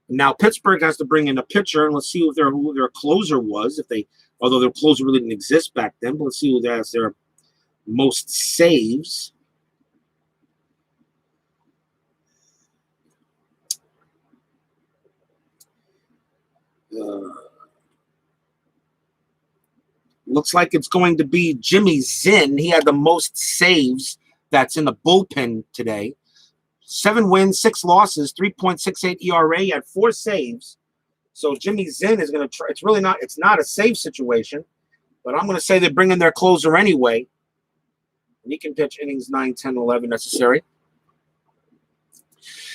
And now Pittsburgh has to bring in a pitcher, and let's see who their closer was. Although their closer really didn't exist back then, but let's see who has their most saves. Looks like it's going to be Jimmy Zinn. He had the most saves that's in the bullpen today. 7 wins, 6 losses, 3.68 ERA. He had 4 saves. So Jimmy Zinn is going to try. It's not a save situation, but I'm going to say they bring in their closer anyway. And he can pitch innings 9, 10, 11 necessary.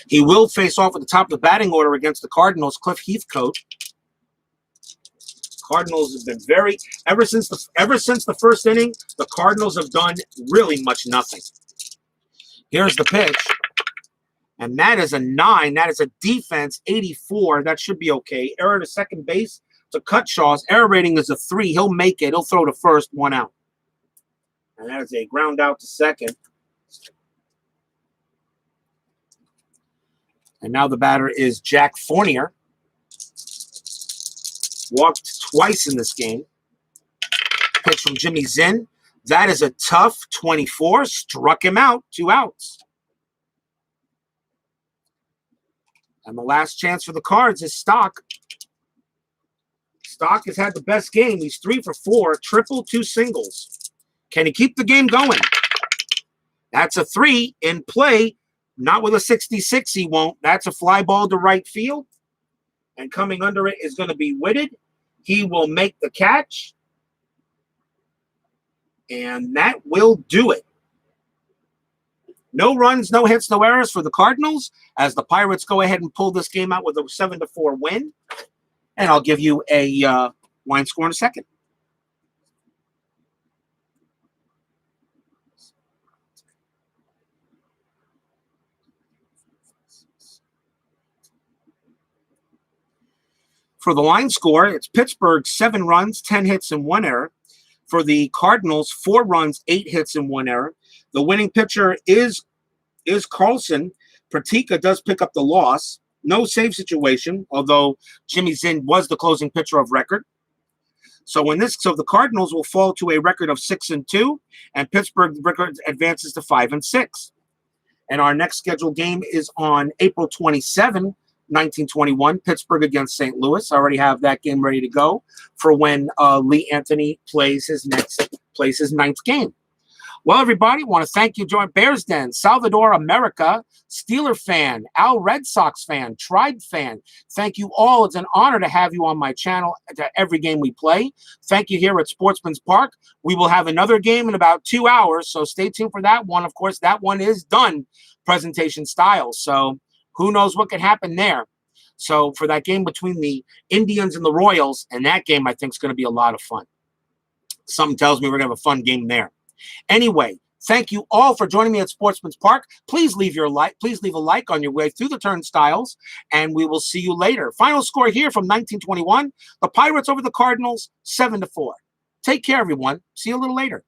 He will face off at the top of the batting order against the Cardinals, Cliff Heathcote. Cardinals have been ever since the first inning, the Cardinals have done really much nothing. Here's the pitch. And that is a 9. That is a defense 84. That should be okay. Error to second base to Cutshaw's. Error rating is a 3. He'll make it. He'll throw to first, 1 out. And that is a ground out to second. And now the batter is Jack Fournier. Walked twice in this game. Pitch from Jimmy Zinn. That is a tough 24. Struck him out. 2 outs. And the last chance for the Cards is Stock. Stock has had the best game. He's 3 for 4. Triple, 2 singles. Can he keep the game going? That's a 3 in play. Not with a 66, he won't. That's a fly ball to right field. And coming under it is going to be Whitted. He will make the catch. And that will do it. No runs, no hits, no errors for the Cardinals as the Pirates go ahead and pull this game out with a 7-4 win. And I'll give you a line score in a second. For the line score, it's Pittsburgh 7 runs, 10 hits, and 1 error. For the Cardinals, 4 runs, 8 hits, and 1 error. The winning pitcher is Carlson. Pertica does pick up the loss. No save situation, although Jimmy Zinn was the closing pitcher of record. So the Cardinals will fall to a record of 6-2, and Pittsburgh record advances to 5-6. And our next scheduled game is on April 27, 1921, Pittsburgh against St. Louis. I already have that game ready to go for when Lee Anthony plays his ninth game. Well, everybody, want to thank you. Join Bears Den, Salvador America, Steeler fan, Al Red Sox fan, Tribe fan. Thank you all. It's an honor to have you on my channel every game we play. Thank you here at Sportsman's Park. We will have another game in about 2 hours, so stay tuned for that one. Of course, that one is done presentation style, so who knows what could happen there. So for that game between the Indians and the Royals, and that game I think is going to be a lot of fun. Something tells me we're going to have a fun game there. Anyway, thank you all for joining me at Sportsman's Park. Please leave a like on your way through the turnstiles, and we will see you later. Final score here from 1921, the Pirates over the Cardinals, 7-4. Take care, everyone. See you a little later.